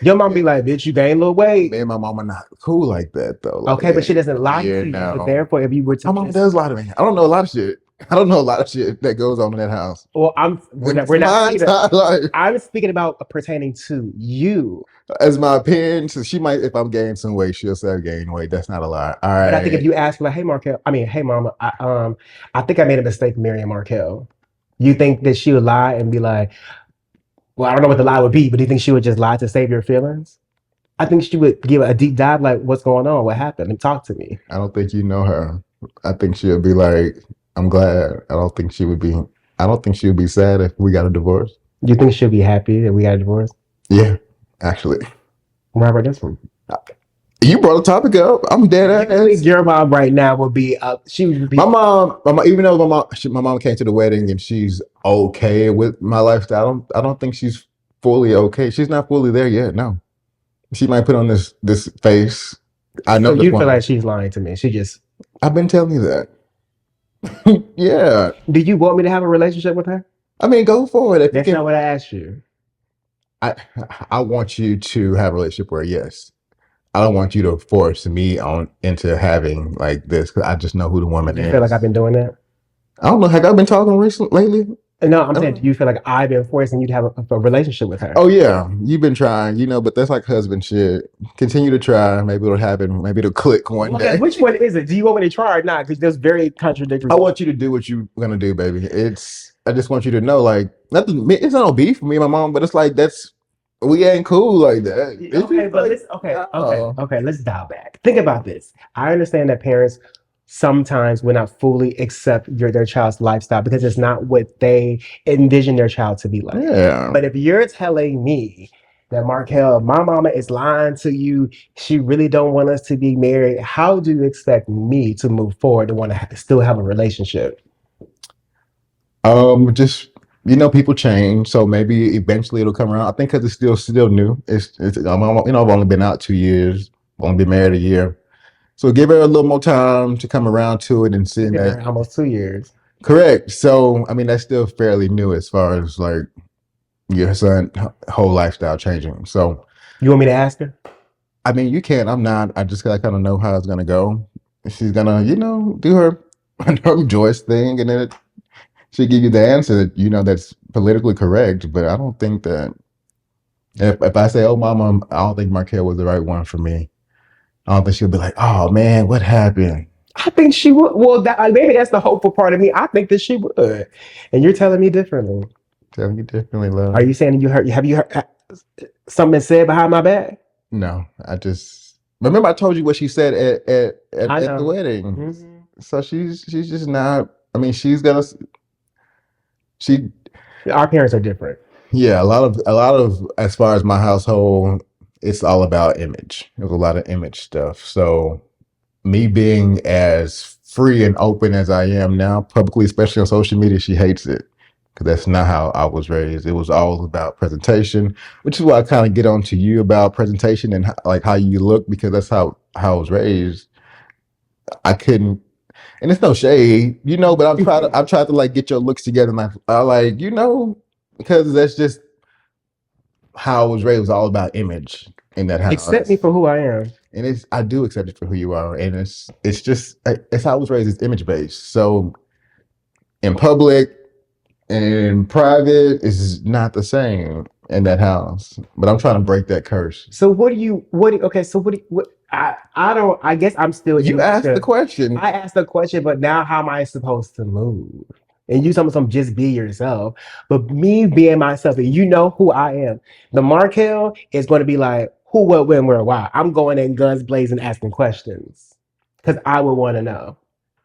S3: Your mom be like, bitch, you gained a little weight.
S2: Me and my mom are not cool like that though. Like,
S3: okay, but she doesn't lie to you. But therefore, if you were to,
S2: my mom does lie to me. I don't know a lot of shit. I don't know a lot of shit that goes on in that house.
S3: Well, we're not I'm speaking about pertaining to you.
S2: As my parents, she might, if I'm gaining some weight, she'll say I gained weight. That's not a lie. All right.
S3: But I think if you ask like, hey Markel, hey mama, I think I made a mistake marrying Markel. You think that she would lie and be like, well, I don't know what the lie would be, but do you think she would just lie to save your feelings? I think she would give a deep dive, like, what's going on? What happened? And talk to me.
S2: I don't think you know her. I think she'll be like, I'm glad. I don't think she would be sad if we got a divorce.
S3: Do you think she'll be happy if we got a divorce?
S2: Yeah, actually.
S3: Where about this one?
S2: You brought the topic up. I'm dead ass.
S3: Your mom right now would be up. She would be.
S2: My mom, even though my mom came to the wedding and she's okay with my lifestyle, I don't think she's fully okay. She's not fully there yet. No, she might put on this face. I know.
S3: So you feel like she's lying to me?
S2: I've been telling you that. Yeah.
S3: Do you want me to have a relationship with her?
S2: I mean, go for it.
S3: That's not what I asked you.
S2: I want you to have a relationship where, yes. I don't want you to force me into having like this, because I just know who the woman is.
S3: You feel like I've been doing that?
S2: I don't know. Have I been talking lately?
S3: No, I'm saying, do you feel like I've been forcing you to have a relationship with her?
S2: Oh yeah, you've been trying, but that's like husband shit. Continue to try. Maybe it'll happen. Maybe it'll click one day.
S3: Which one is it? Do you want me to try or not? Because there's very contradictory.
S2: I want you to do what you're gonna do, baby. I just want you to know, like, nothing. It's not no beef for me and my mom, but it's like we ain't cool like that.
S3: Okay, but let's dial back. Think about this. I understand that parents sometimes will not fully accept their child's lifestyle because it's not what they envision their child to be like.
S2: Yeah.
S3: But if you're telling me that Markel, my mama is lying to you, she really don't want us to be married, how do you expect me to move forward and want to still have a relationship?
S2: Just people change, so maybe eventually it'll come around. I think because it's still new. I've only been out 2 years, only been married a year, so give her a little more time to come around to it and see that.
S3: Almost 2 years.
S2: Correct. So I mean that's still fairly new as far as like your son whole lifestyle changing. So
S3: you want me to ask her?
S2: I mean you can. I'm not. I just gotta kind of know how it's gonna go. She's gonna do her Joyce thing, and then she'll give you the answer that that's politically correct. But I don't think that if I say, oh mama, I don't think Markel was the right one for me, I don't think she'll be like, oh man, what happened?
S3: I think she would. Well, maybe that's the hopeful part of me. I think that she would, and you're telling me differently.
S2: Telling you differently, love.
S3: Are you saying have you heard something said behind my back?
S2: No, I just remember I told you what she said at the wedding. Mm-hmm. So she's just not. I mean,
S3: our parents are different.
S2: Yeah, a lot of as far as my household, it's all about image. There's a lot of image stuff. So me being as free and open as I am now, publicly, especially on social media, she hates it because that's not how I was raised. It was all about presentation, which is why I kind of get on to you about presentation and like how you look, because that's how I was raised. I couldn't, and it's no shade, but I've tried to like get your looks together, and I like, because that's just how I was raised. It was all about image in that
S3: Accept
S2: house.
S3: me for who I am.
S2: And I do accept it for who you are, and it's just it's how I was raised. It's image based. So in public and private is not the same in that house. But I'm trying to break that curse.
S3: So okay, so I don't, I guess I'm still
S2: You asked the question.
S3: I asked the question, but now how am I supposed to move? And you tell me some just be yourself. But me being myself, and you know who I am. The Markel is going to be like, who, what, when, where, why. I'm going in guns blazing asking questions. Because I would want to know.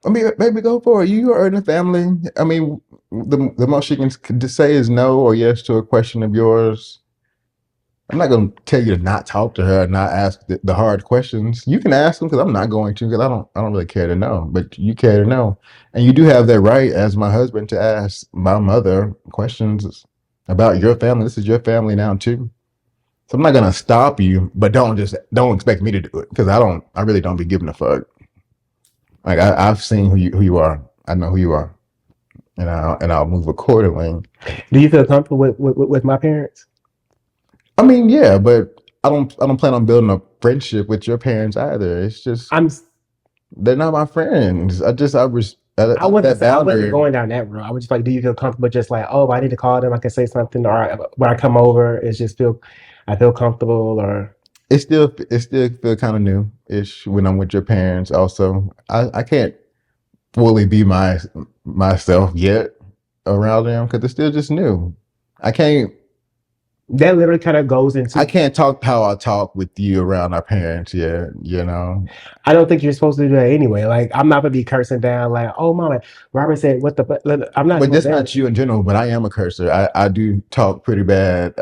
S2: I mean, maybe go for it. You are in a family. I mean, the most you can just say is no or yes to a question of yours. I'm not going to tell you to not talk to her, not ask the hard questions. You can ask them, because I'm not going to, because I don't really care to know, but you care to know. And you do have that right as my husband to ask my mother questions about your family. This is your family now too. So I'm not going to stop you, but don't expect me to do it, because I really don't be giving a fuck. Like I've seen who you are. I know who you are, and I'll move accordingly.
S3: Do you feel comfortable with my parents?
S2: I mean, yeah, but I don't plan on building a friendship with your parents either. It's just they're not my friends. I was
S3: I wasn't going down that road. I was just like, do you feel comfortable? Just like, oh, if I need to call them, I can say something, or when I come over, I feel comfortable, or
S2: it still feel kind of new ish when I'm with your parents. Also, I can't fully be myself yet around them, because it's still just new. I can't.
S3: That literally kind of goes into.
S2: I can't talk how I talk with you around our parents yet.
S3: I don't think you're supposed to do that anyway. Like, I'm not gonna be cursing down like, oh, mama, Robert said, what the. I'm not.
S2: But that's not you in general. But I am a cursor. I do talk pretty bad.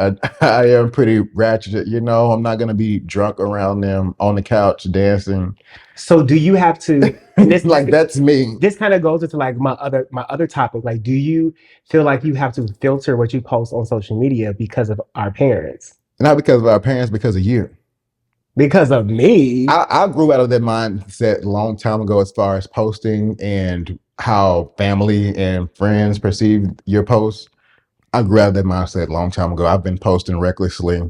S2: I am pretty ratchet. I'm not gonna be drunk around them on the couch dancing.
S3: So do you have to?
S2: This like that's me.
S3: This kind of goes into like my other topic. Like, do you feel like you have to filter what you post on social media because of our parents?
S2: Not because of our parents, because of you.
S3: Because of me.
S2: I grew out of that mindset a long time ago, as far as posting and how family and friends perceive your posts. I grew out of that mindset a long time ago. I've been posting recklessly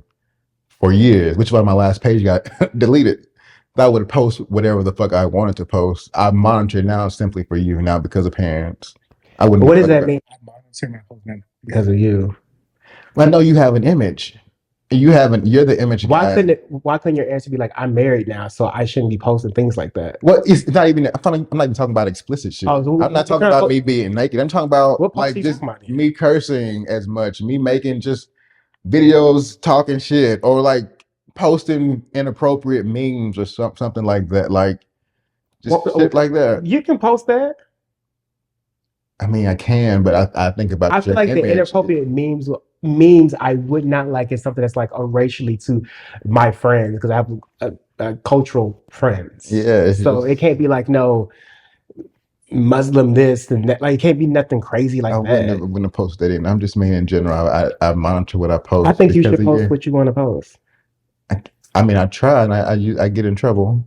S2: for years, which is why my last page got deleted. I would post whatever the fuck I wanted to post. I monitor now simply for you, not because of parents. I wouldn't.
S3: What does that mean? I monitor my post because of you.
S2: I know you have an image. You're the image.
S3: Why couldn't your answer be like, I'm married now, so I shouldn't be posting things like that?
S2: Well, it's not even. I'm not even talking about explicit shit. I'm not talking about me being naked. I'm talking about like just me cursing as much, me making just videos talking shit, or like posting inappropriate memes or something like that, like just shit like that.
S3: You can post that.
S2: I mean, I can, but I think about.
S3: I feel like the inappropriate memes I would not like is something that's like racially to my friends, because I have a cultural friends.
S2: Yeah.
S3: So it can't be like no Muslim this and that. Like, it can't be nothing crazy like that.
S2: I wouldn't post that in. I'm just saying in general. I monitor what I post.
S3: I think you should post what you want to post.
S2: I mean, I try, and I get in trouble.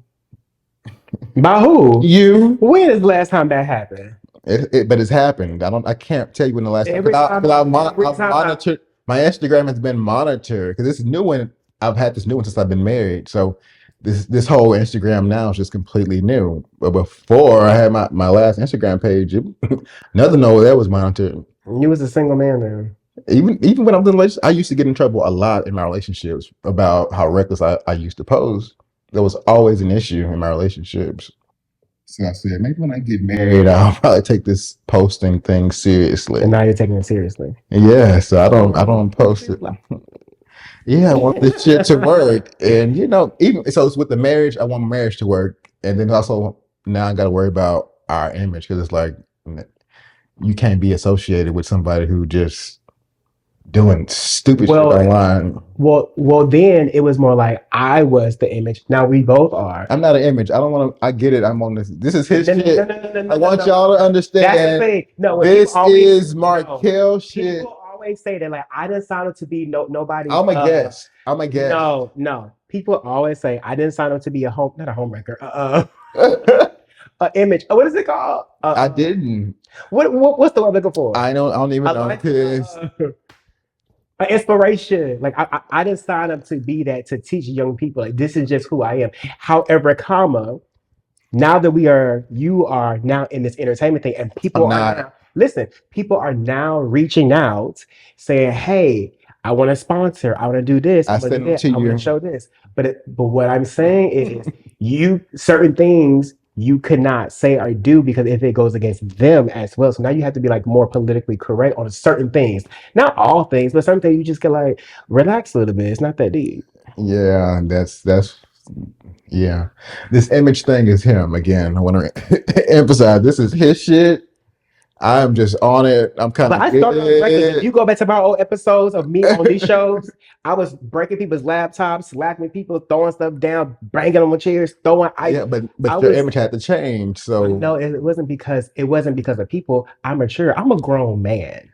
S3: By who?
S2: You.
S3: When is the last time that happened?
S2: But it's happened. I can't tell you when the last time. I've monitored. My Instagram has been monitored, because this new one. I've had this new one since I've been married. So this whole Instagram now is just completely new. But before I had my last Instagram page, nothing over there was monitored.
S3: You was a single man there.
S2: Even when I was in a relationship, I used to get in trouble a lot in my relationships about how reckless I used to pose. There was always an issue in my relationships. So I said, maybe when I get married, I'll probably take this posting thing seriously.
S3: And now you're taking it seriously.
S2: Yeah, so I don't post it. Yeah, I want this shit to work. And even so, it's with the marriage, I want my marriage to work. And then also now I gotta worry about our image, because it's like you can't be associated with somebody who just doing stupid shit
S3: Well,
S2: online.
S3: well, then it was more like I was the image. Now we both are.
S2: I'm not an image. I don't want to. I get it. I'm on this. This is his
S3: No, no, no,
S2: shit.
S3: no, no, no,
S2: I
S3: no, no,
S2: want
S3: no.
S2: y'all to
S3: That's the
S2: understand.
S3: thing. No, when people
S2: This
S3: always
S2: is
S3: no,
S2: Markel shit.
S3: people always say that like I didn't sign up to be nobody's
S2: I'm a guest. I'm a guest.
S3: no. People always say I didn't sign up to be not a homewrecker. A image. What is it called?
S2: I didn't.
S3: What's the word I'm looking for?
S2: I don't even
S3: A
S2: know.
S3: life,
S2: Cause
S3: an inspiration. Like I didn't sign up to be that to teach young people. Like this is just who I am. However, comma now that you are now in this entertainment thing, and people
S2: I'm
S3: are
S2: not.
S3: now listen. People are now reaching out, saying, "Hey, I want to sponsor. I want to do this. I
S2: I
S3: want to
S2: sent
S3: do
S2: them
S3: that.
S2: to
S3: I want to
S2: you.
S3: show this." But what I'm saying is, you certain things you could not say or do because if it goes against them as well. So now you have to be like more politically correct on certain things. Not all things, but some things you just get like relax a little bit. It's not that deep.
S2: Yeah, that's yeah. This image thing is him again. I want to emphasize this is his shit. I'm just on it. I'm kind
S3: But
S2: of
S3: I started on records. If
S2: good.
S3: you go back to my old episodes of me on these shows, I was breaking people's laptops, slapping people, throwing stuff down, banging on the chairs, throwing.
S2: Yeah,
S3: I
S2: but your
S3: was.
S2: image had to change. So
S3: No, it wasn't because of people. I'm mature. I'm a grown man.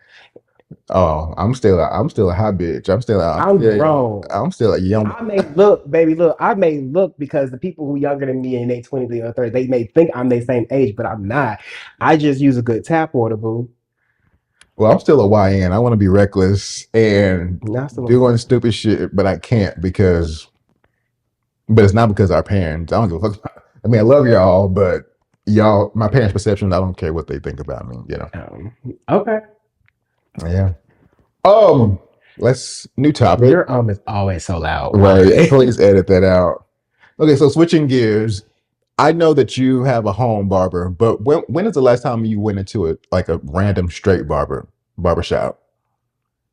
S2: oh, I'm still a hot bitch.
S3: I'm grown.
S2: I'm still a young.
S3: I may look, baby, look. I may look because the people who younger than me in their 20s or 30s, they may think I'm their same age, but I'm not. I just use a good tap water, boo.
S2: Well, I'm still a YN. I want to be reckless and
S3: Not so
S2: doing stupid shit, but I can't because. But it's not because our parents. I don't give a fuck. I mean, I love y'all, but y'all, my parents' perception. I don't care what they think about me.
S3: okay.
S2: Yeah. Let's new topic.
S3: Your is always so loud.
S2: Right.
S3: Why?
S2: Please edit that out. Okay, so switching gears. I know that you have a home barber, but when is the last time you went into it like a random straight barbershop?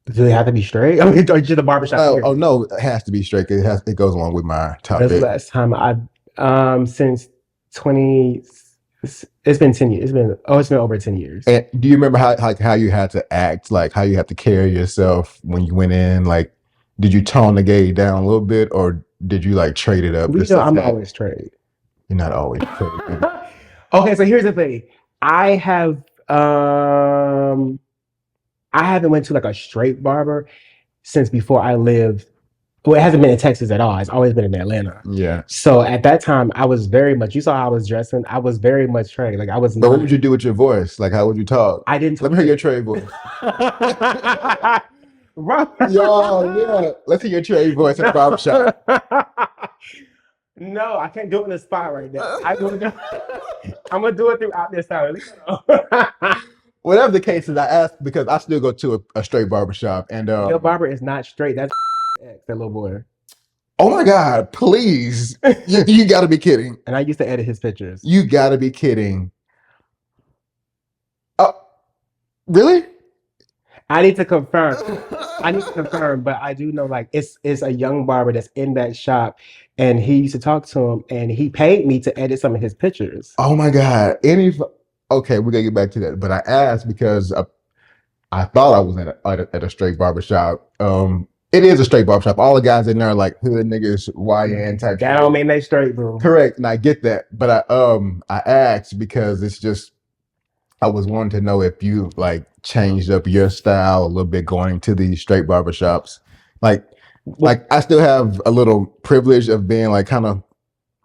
S3: Do they have to be straight? I mean, or just a barbershop
S2: Oh
S3: period.
S2: no, it has to be straight. It goes along with my
S3: When's the
S2: topic.
S3: last time since 20 it's been 10 years. It's been over 10 years.
S2: And do you remember how you had to act, like how you had to carry yourself when you went in? Like, did you tone the game down a little bit, or did you like trade it up?
S3: We
S2: This
S3: know
S2: is
S3: I'm
S2: that.
S3: always straight.
S2: You're not always straight.
S3: Okay, so here's the thing. I have I haven't went to like a straight barber since before I lived. Well, it hasn't been in Texas at all. It's always been in Atlanta.
S2: Yeah.
S3: So at that time, I was very much. You saw how I was dressing. I was very much straight. Like I was
S2: But what
S3: not.
S2: would you do with your voice? Like, how would you talk?
S3: I didn't
S2: Let
S3: talk
S2: me hear
S3: to.
S2: your trade voice.
S3: Right.
S2: Yo, yeah. Let's hear your trade voice in the barbershop.
S3: No, I can't do it in the spot right now. I'm gonna do it throughout this time.
S2: Whatever the case is, I asked because I still go to a straight barbershop. And
S3: Your barber is not straight. That's that little boy.
S2: oh my God, please. You got to be kidding.
S3: And I used to edit his pictures.
S2: You got to be kidding. Oh, really?
S3: I need to confirm. But I do know like it's a young barber that's in that shop, and he used to talk to him, and he paid me to edit some of his pictures.
S2: Oh my God. Okay, we're gonna get back to that. But I asked because I thought I was at a straight barbershop. It is a straight barbershop. All the guys in there are like hood niggas, YN type
S3: That
S2: shit.
S3: don't mean they straight, bro.
S2: Correct, and I get that. But I asked because it's just I was wanting to know if you like changed up your style a little bit going to these straight barbershops. Like I still have a little privilege of being like kind of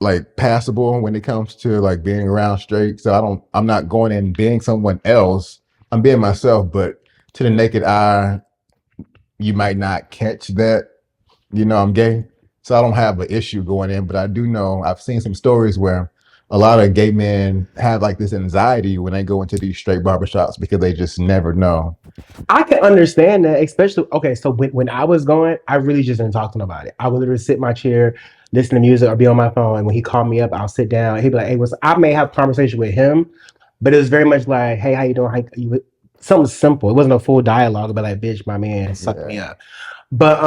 S2: like passable when it comes to like being around straight. So I'm not going in being someone else. I'm being myself, but to the naked eye, you might not catch that, I'm gay. So I don't have an issue going in, but I do know I've seen some stories where a lot of gay men have like this anxiety when they go into these straight barbershops because they just never know.
S3: I can understand that, especially okay. So when I was going, I really just didn't talk to nobody. I would literally sit in my chair, listen to music, or be on my phone. And when he called me up, I'll sit down. He'd be like, "Hey, I may have a conversation with him, but it was very much like, hey, how you doing? Something simple. It wasn't a full dialogue, but like, bitch, my man, suck me up." But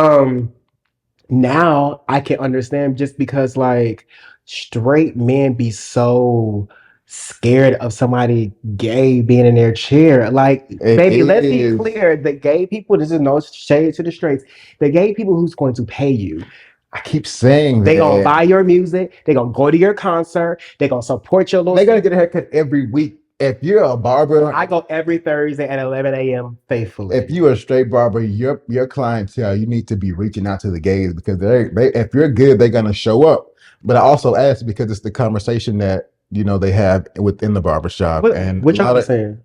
S3: now I can understand just because like straight men be so scared of somebody gay being in their chair. Like,
S2: It
S3: baby, let's be
S2: is.
S3: clear. The gay people, this is no shade to the straights. The gay people who's going to pay you,
S2: I keep saying
S3: they gonna
S2: that.
S3: buy your music, they gonna go to your concert, they gonna support your little.
S2: They're gonna get a haircut every week. If you're a barber,
S3: I go every Thursday at 11 a.m. faithfully.
S2: if you're a straight barber, your clientele, you need to be reaching out to the gays because if you're good, they're gonna show up. But I also ask because it's the conversation that they have within the barbershop, and
S3: What y'all saying?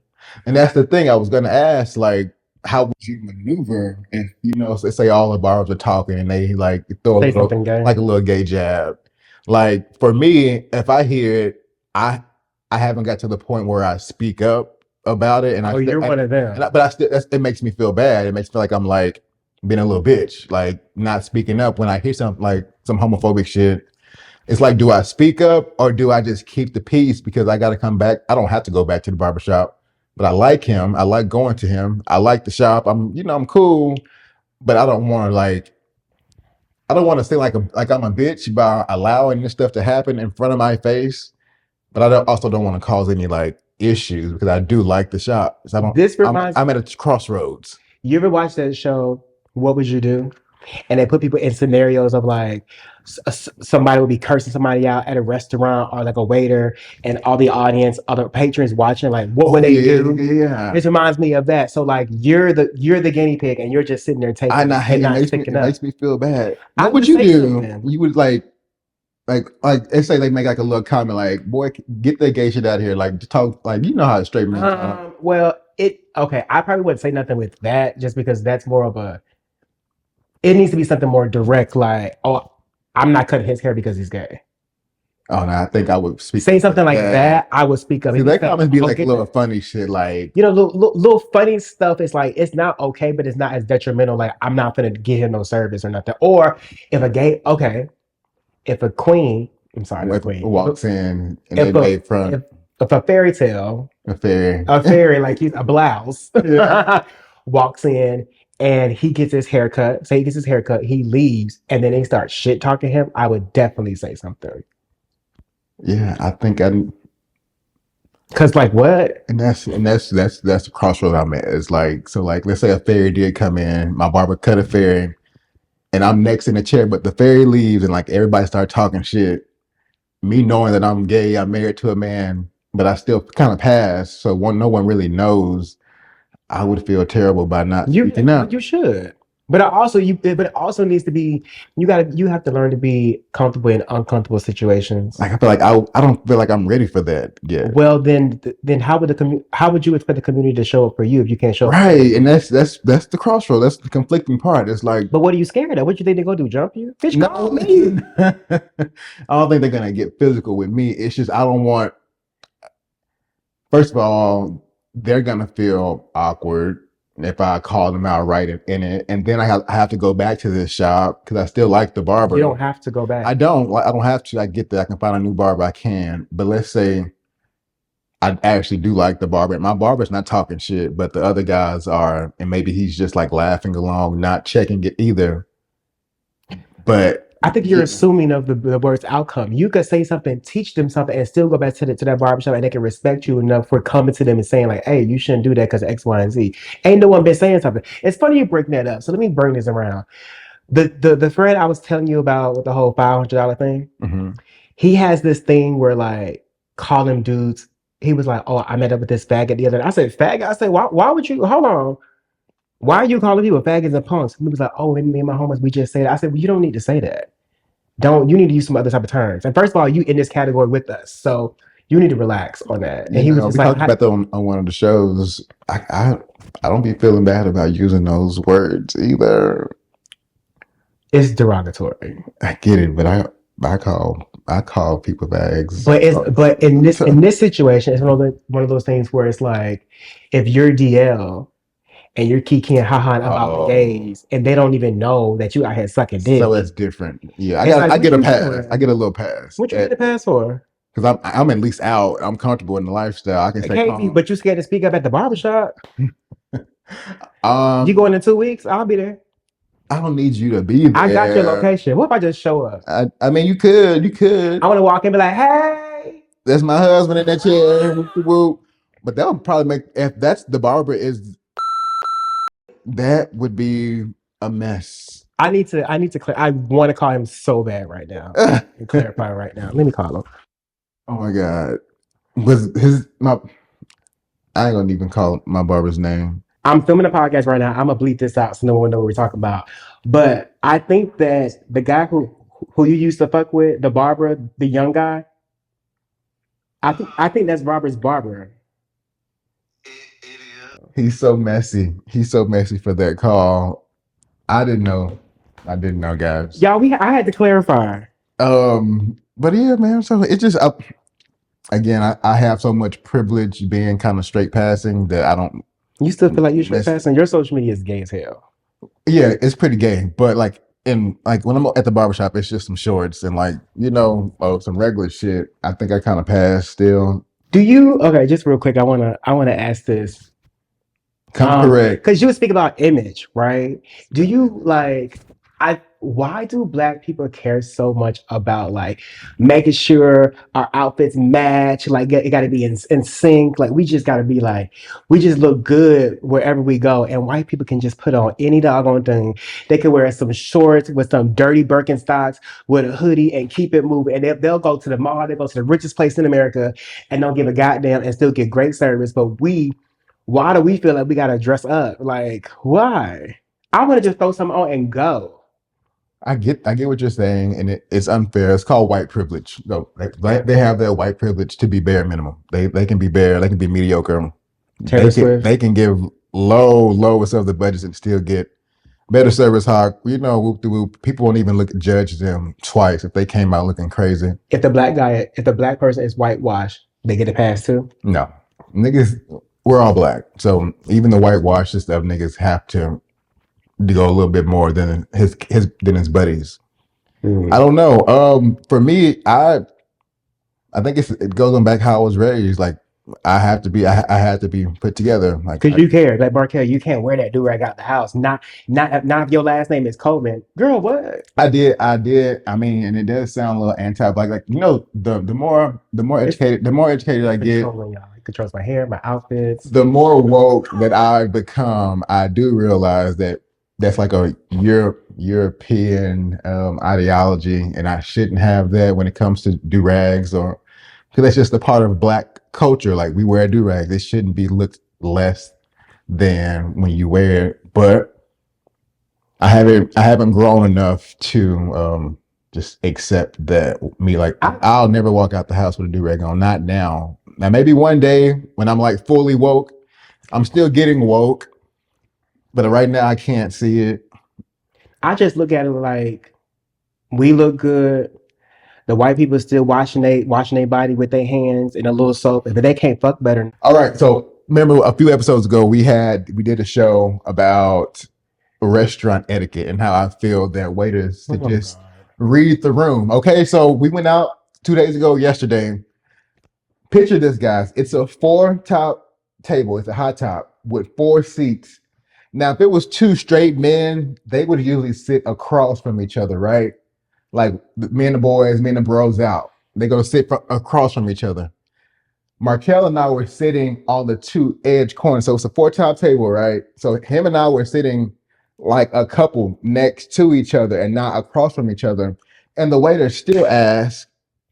S2: and that's the thing I was gonna ask, like, how would you maneuver if say all the barbers are talking and they like throw a
S3: Say
S2: little
S3: something gay.
S2: like a little gay jab? Like for me, if I hear it, I haven't got to the point where I speak up about it, and
S3: You're one of them.
S2: but I still it makes me feel bad. It makes me feel like I'm like being a little bitch, like not speaking up when I hear something like some homophobic shit. It's like, do I speak up or do I just keep the peace because I got to come back? I don't have to go back to the barbershop, but I like him. I like going to him. I like the shop. I'm cool, but I don't want to say like I'm a bitch by allowing this stuff to happen in front of my face. But I also don't want to cause any like issues because I do like the shop. So I'm at a crossroads.
S3: You ever watch that show, What Would You Do? And they put people in scenarios of like somebody would be cursing somebody out at a restaurant or like a waiter, and all the audience, other patrons watching, like, what would they do?
S2: Yeah.
S3: This reminds me of that. So like you're the guinea pig, and you're just sitting there taking
S2: it. It makes me feel bad. What would you do? You would like they say they make like a little comment like, boy, get that gay shit out of here. Like talk like how straight men talk.
S3: Well, I probably wouldn't say nothing with that just because that's more of it needs to be something more direct, like, oh, I'm not cutting his hair because he's gay.
S2: Oh no, I think I would
S3: say something like that. I would speak up.
S2: See, that comments be like a little funny shit, like
S3: little funny stuff. It's like it's not okay, but it's not as detrimental. Like I'm not gonna give him no service or nothing. Or if a queen, I'm sorry,
S2: if
S3: queen
S2: walks in and they made front.
S3: If a fairy tale,
S2: a fairy
S3: like he's a blouse, walks in and he gets his haircut. Say he gets his haircut, he leaves, and then they start shit talking him. I would definitely say something.
S2: Yeah, I think
S3: cause like what?
S2: And that's the crossroad I'm at. It's like, so like let's say a fairy did come in, my barber cut a fairy, and I'm next in the chair, but the fairy leaves and like everybody start talking shit. Me knowing that I'm gay, I'm married to a man, but I still kind of pass, so no one really knows. I would feel terrible by not speaking up.
S3: You should. But it also needs to be, you have to learn to be comfortable in uncomfortable situations.
S2: Like I feel like I don't feel like I'm ready for that yet.
S3: Well, then how would you expect the community to show up for you if you can't show up?
S2: Right, and that's the crossroad. That's the conflicting part. It's like,
S3: but what are you scared of? What do you think they're gonna do? Jump you? Bitch,
S2: no,
S3: call me.
S2: I don't think they're gonna get physical with me. It's just I don't want. First of all, they're gonna feel awkward if I call them out right in it, and then I have to go back to this shop because I still like the barber.
S3: You don't have to go back.
S2: I don't have to. I get that I can find a new barber. I can, but let's say I actually do like the barber. My barber's not talking shit, but the other guys are, and maybe he's just like laughing along, not checking it either. But
S3: I think you're assuming of the worst outcome. You could say something, teach them something, and still go back to that barbershop, and they can respect you enough for coming to them and saying like, "Hey, you shouldn't do that because X, Y, and Z." Ain't no one been saying something. It's funny you break that up. So let me bring this around. The friend I was telling you about with the whole $500 thing,
S2: mm-hmm.
S3: He has this thing where like calling dudes. He was like, "Oh, I met up with this faggot the other day." I said, "Faggot?" I said, "Why would you? Hold on. Why are you calling people faggots and punks?" He was like, "Oh, me and my homies, we just say that." I said, "Well, you don't need to say that. You need to use some other type of terms. And first of all, you in this category with us, so you need to relax on that." And he was just
S2: we talked about that on one of the shows. I don't be feeling bad about using those words either.
S3: It's derogatory.
S2: I get it, but I call people bags.
S3: But in this situation, it's one of those things where it's like, if you're DL and you're kikiing about the gays, and they don't even know that you out here sucking dick.
S2: So it's different. Yeah, I get a pass. I get a little pass.
S3: What you get a pass for?
S2: Because I'm at least out. I'm comfortable in the lifestyle. I can say,
S3: but you're scared to speak up at the barbershop. You going in 2 weeks? I'll be there.
S2: I don't need you to be there.
S3: I got your location. What if I just show up?
S2: I mean, you could.
S3: I want to walk in and be like, "Hey."
S2: That's my husband in that chair. Whoop. But that would probably make, if that's the barber is, that would be a mess.
S3: I need to I want to call him so bad right now and clarify right now. Let me call him.
S2: Oh my God. Was I ain't gonna even call my barber's name.
S3: I'm filming a podcast right now. I'm gonna bleep this out so no one will know what we're talking about. But I think that the guy who you used to fuck with, the barber, the young guy, I think that's Robert's barber.
S2: He's so messy. He's so messy for that call. I didn't know, guys.
S3: Y'all, I had to clarify.
S2: But yeah, man. So it just again, I have so much privilege being kind of straight passing that I don't.
S3: You still feel like you're straight passing? Your social media is gay as hell.
S2: Yeah, it's pretty gay. But like when I'm at the barbershop, it's just some shorts and like, some regular shit. I think I kind of pass still.
S3: Do you just real quick, I wanna ask this.
S2: Correct.
S3: Because you would speak about image, right? Do you why do Black people care so much about like making sure our outfits match? Like it got to be in sync. Like we just got to be like, we just look good wherever we go. And white people can just put on any doggone thing. They can wear some shorts with some dirty Birkenstocks with a hoodie and keep it moving. And they'll go to the mall. They go to the richest place in America and don't give a goddamn and still get great service. But why do we feel like we gotta dress up? Like, why? I want to just throw something on and go.
S2: I get what you're saying, and it's unfair. It's called white privilege. No, they have their white privilege to be bare minimum. They can be bare. They can be mediocre. They can give lowest of the budgets and still get better service. Whoop de whoop. People won't even judge them twice if they came out looking crazy.
S3: If the black person is whitewashed, they get a pass too.
S2: No, niggas. We're all Black, so even the whitewashed stuff, niggas have to go a little bit more than his buddies. I don't know. For me, I think it goes on back how I was raised. Like I had to be put together. Like
S3: because you care. Like Barkel, you can't wear that do-rag out the house. Not if your last name is Coleman. Girl, what?
S2: I did. I mean, and it does sound a little anti-Black. Like the more educated I get.
S3: It controls my hair, my outfits.
S2: The more woke that I become, I do realize that that's like a European ideology, and I shouldn't have that when it comes to do-rags, or because that's just a part of Black culture. Like we wear do-rags, it shouldn't be looked less than when you wear it. But I haven't grown enough to just accept that. I'll never walk out the house with a do-rag on. Not now. Now maybe one day when I'm like fully woke. I'm still getting woke. But right now I can't see it.
S3: I just look at it like we look good. The white people still washing their body with their hands in a little soap, but they can't fuck better.
S2: All right. So remember a few episodes ago we did a show about restaurant etiquette and how I feel that waiters should just read the room. Okay, so we went out 2 days ago yesterday. Picture this, guys. It's a 4-top table. It's a high top with 4 seats. Now, if it was 2 straight men, they would usually sit across from each other, right? Like me and the boys, me and the bros out. They're going to sit across from each other. Markel and I were sitting on the 2 edge corners. So it's a 4-top table, right? So him and I were sitting like a couple next to each other and not across from each other. And the waiter still asks,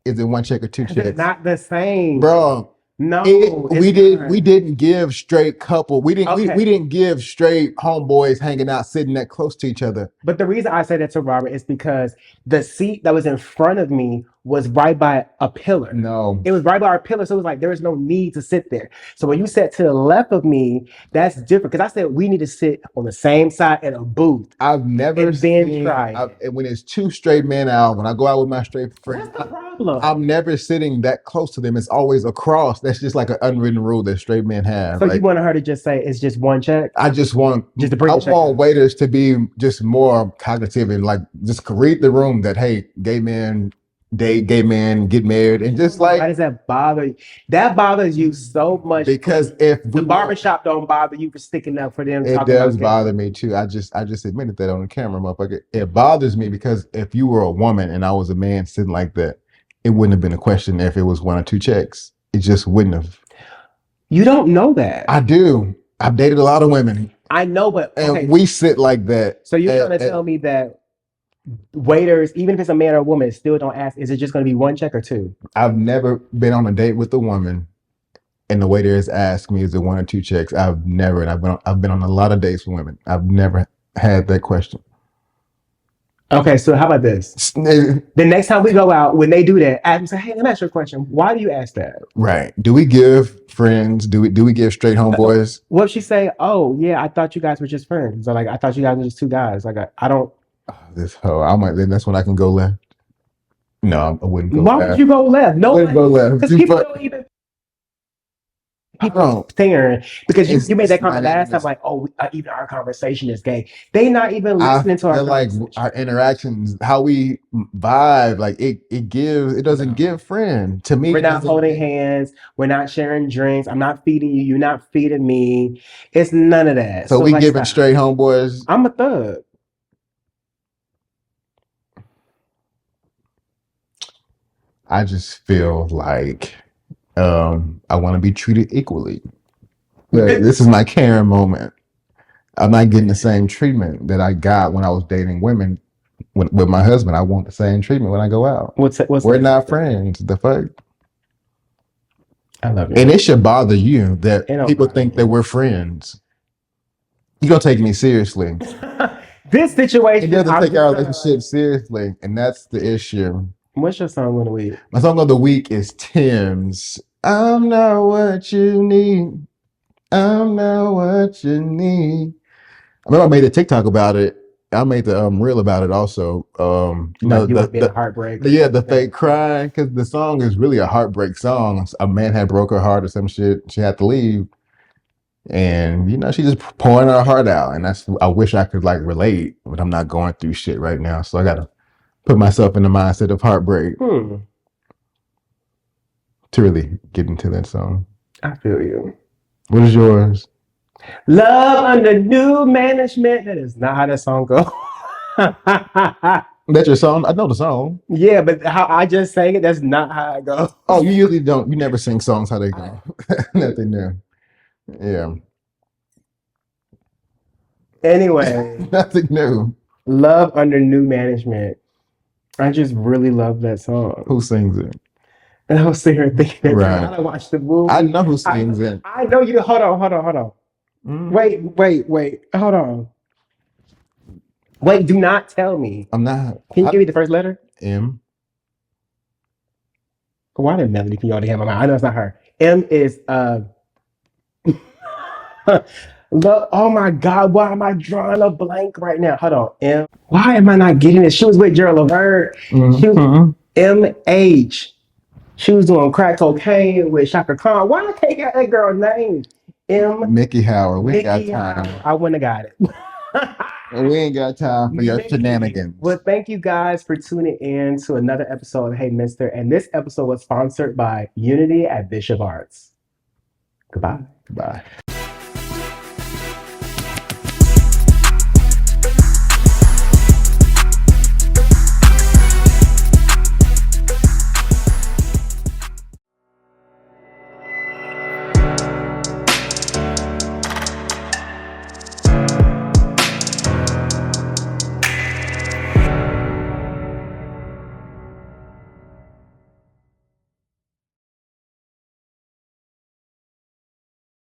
S2: is it 1 check or 2 checks?
S3: It's not the same.
S2: Bro.
S3: No,
S2: we didn't give straight couple. We didn't give straight homeboys hanging out, sitting that close to each other.
S3: But the reason I said that to Robert is because the seat that was in front of me was right by a pillar.
S2: No,
S3: it was right by our pillar, so it was like there was no need to sit there. So when you sat to the left of me, that's different. Because I said we need to sit on the same side in a booth.
S2: I've never seen when it's 2 straight men out. When I go out with my straight friends,
S3: that's the problem.
S2: I'm never sitting that close to them. It's always across. That's just like an unwritten rule that straight men have.
S3: So you want her to just say it's just 1 check?
S2: I want waiters to be just more cognitive and like just read the room that, hey, gay men date gay men, get married, and just like,
S3: why does that bother you? That bothers you so much
S2: because if
S3: the barbershop don't bother you for sticking up for them.
S2: It does bother me too. I just admitted that on the camera, motherfucker. It bothers me because if you were a woman and I was a man sitting like that, it wouldn't have been a question if it was 1 or 2 checks. It just wouldn't have.
S3: You don't know that.
S2: I do. I've dated a lot of women.
S3: I know, but okay.
S2: And we sit like that.
S3: So you're trying to tell me that waiters, even if it's a man or a woman, still don't ask, is it just going to be 1 check or 2?
S2: I've never been on a date with a woman and the waiter has asked me, is it 1 or 2 checks? I've never, and I've been on a lot of dates with women. I've never had that question.
S3: Okay, so how about this? The next time we go out, when they do that, ask them, say, hey, let me ask you a question. Why do you ask that?
S2: Right. Do we give friends, do we give straight homeboys?
S3: What if she say, oh, yeah, I thought you guys were just friends. Or like, I thought you guys were just 2 guys. Like, I don't.
S2: This hoe, then that's when I can go left. No, I wouldn't go left.
S3: Why would you go left? No,
S2: I wouldn't go left.
S3: Because people don't even. People staring because you made that comment last time, like, oh, even our conversation is gay. They not even listening to our
S2: like our interactions, how we vibe, like it doesn't give friend to me.
S3: We're not holding hands. We're not sharing drinks. I'm not feeding you. You're not feeding me. It's none of that.
S2: So we like, giving straight homeboys.
S3: I'm a thug.
S2: I just feel like I want to be treated equally. Like, this is my Karen moment. I'm not getting the same treatment that I got when I was dating women with my husband. I want the same treatment when I go out. We're not friends. The fuck?
S3: I love you.
S2: And it should bother you that people think that we're friends. You don't take me seriously.
S3: This situation.
S2: It doesn't take our relationship seriously, and that's the issue.
S3: What's your song of the week?
S2: My song of the week is Tim's. I'm not what you need. I'm not what you need. I remember I made a TikTok about it. I made the reel about it also. You know, the
S3: heartbreak.
S2: Yeah, the fake crying, because the song is really a heartbreak song. A man had broke her heart or some shit. She had to leave. And you know, she just pouring her heart out. And I wish I could like relate, but I'm not going through shit right now. So I gotta put myself in the mindset of heartbreak to really get into that song.
S3: I feel you.
S2: What is yours?
S3: Love under new management. That is not how that song goes.
S2: That's your song? I know the song.
S3: Yeah, but how I just sang it, that's not how it goes.
S2: Oh, you usually don't. You never sing songs how they go. Nothing new. Yeah.
S3: Anyway.
S2: Nothing new.
S3: Love under new management. I just really love that song.
S2: Who sings it?
S3: And I was sitting here thinking,
S2: right.
S3: I watch the movie.
S2: I know who sings it.
S3: I know you. Hold on. Wait. Hold on. Wait, do not tell me.
S2: I'm not.
S3: Can you give me the first letter?
S2: M.
S3: Why did Melody can you already have my mind? I know it's not her. M is oh my God, why am I drawing a blank right now? Hold on. M. Why am I not getting it? She was with Gerald Levert. She was M.H. She was doing crack cocaine with Shaka Khan. Why I can't get that girl's name?
S2: Mickey Howard. We ain't got time.
S3: I wouldn't have got it.
S2: We ain't got time for your shenanigans.
S3: Well, thank you guys for tuning in to another episode of Hey Mister. And this episode was sponsored by UNITi Bishop Arts. Goodbye.
S2: Goodbye.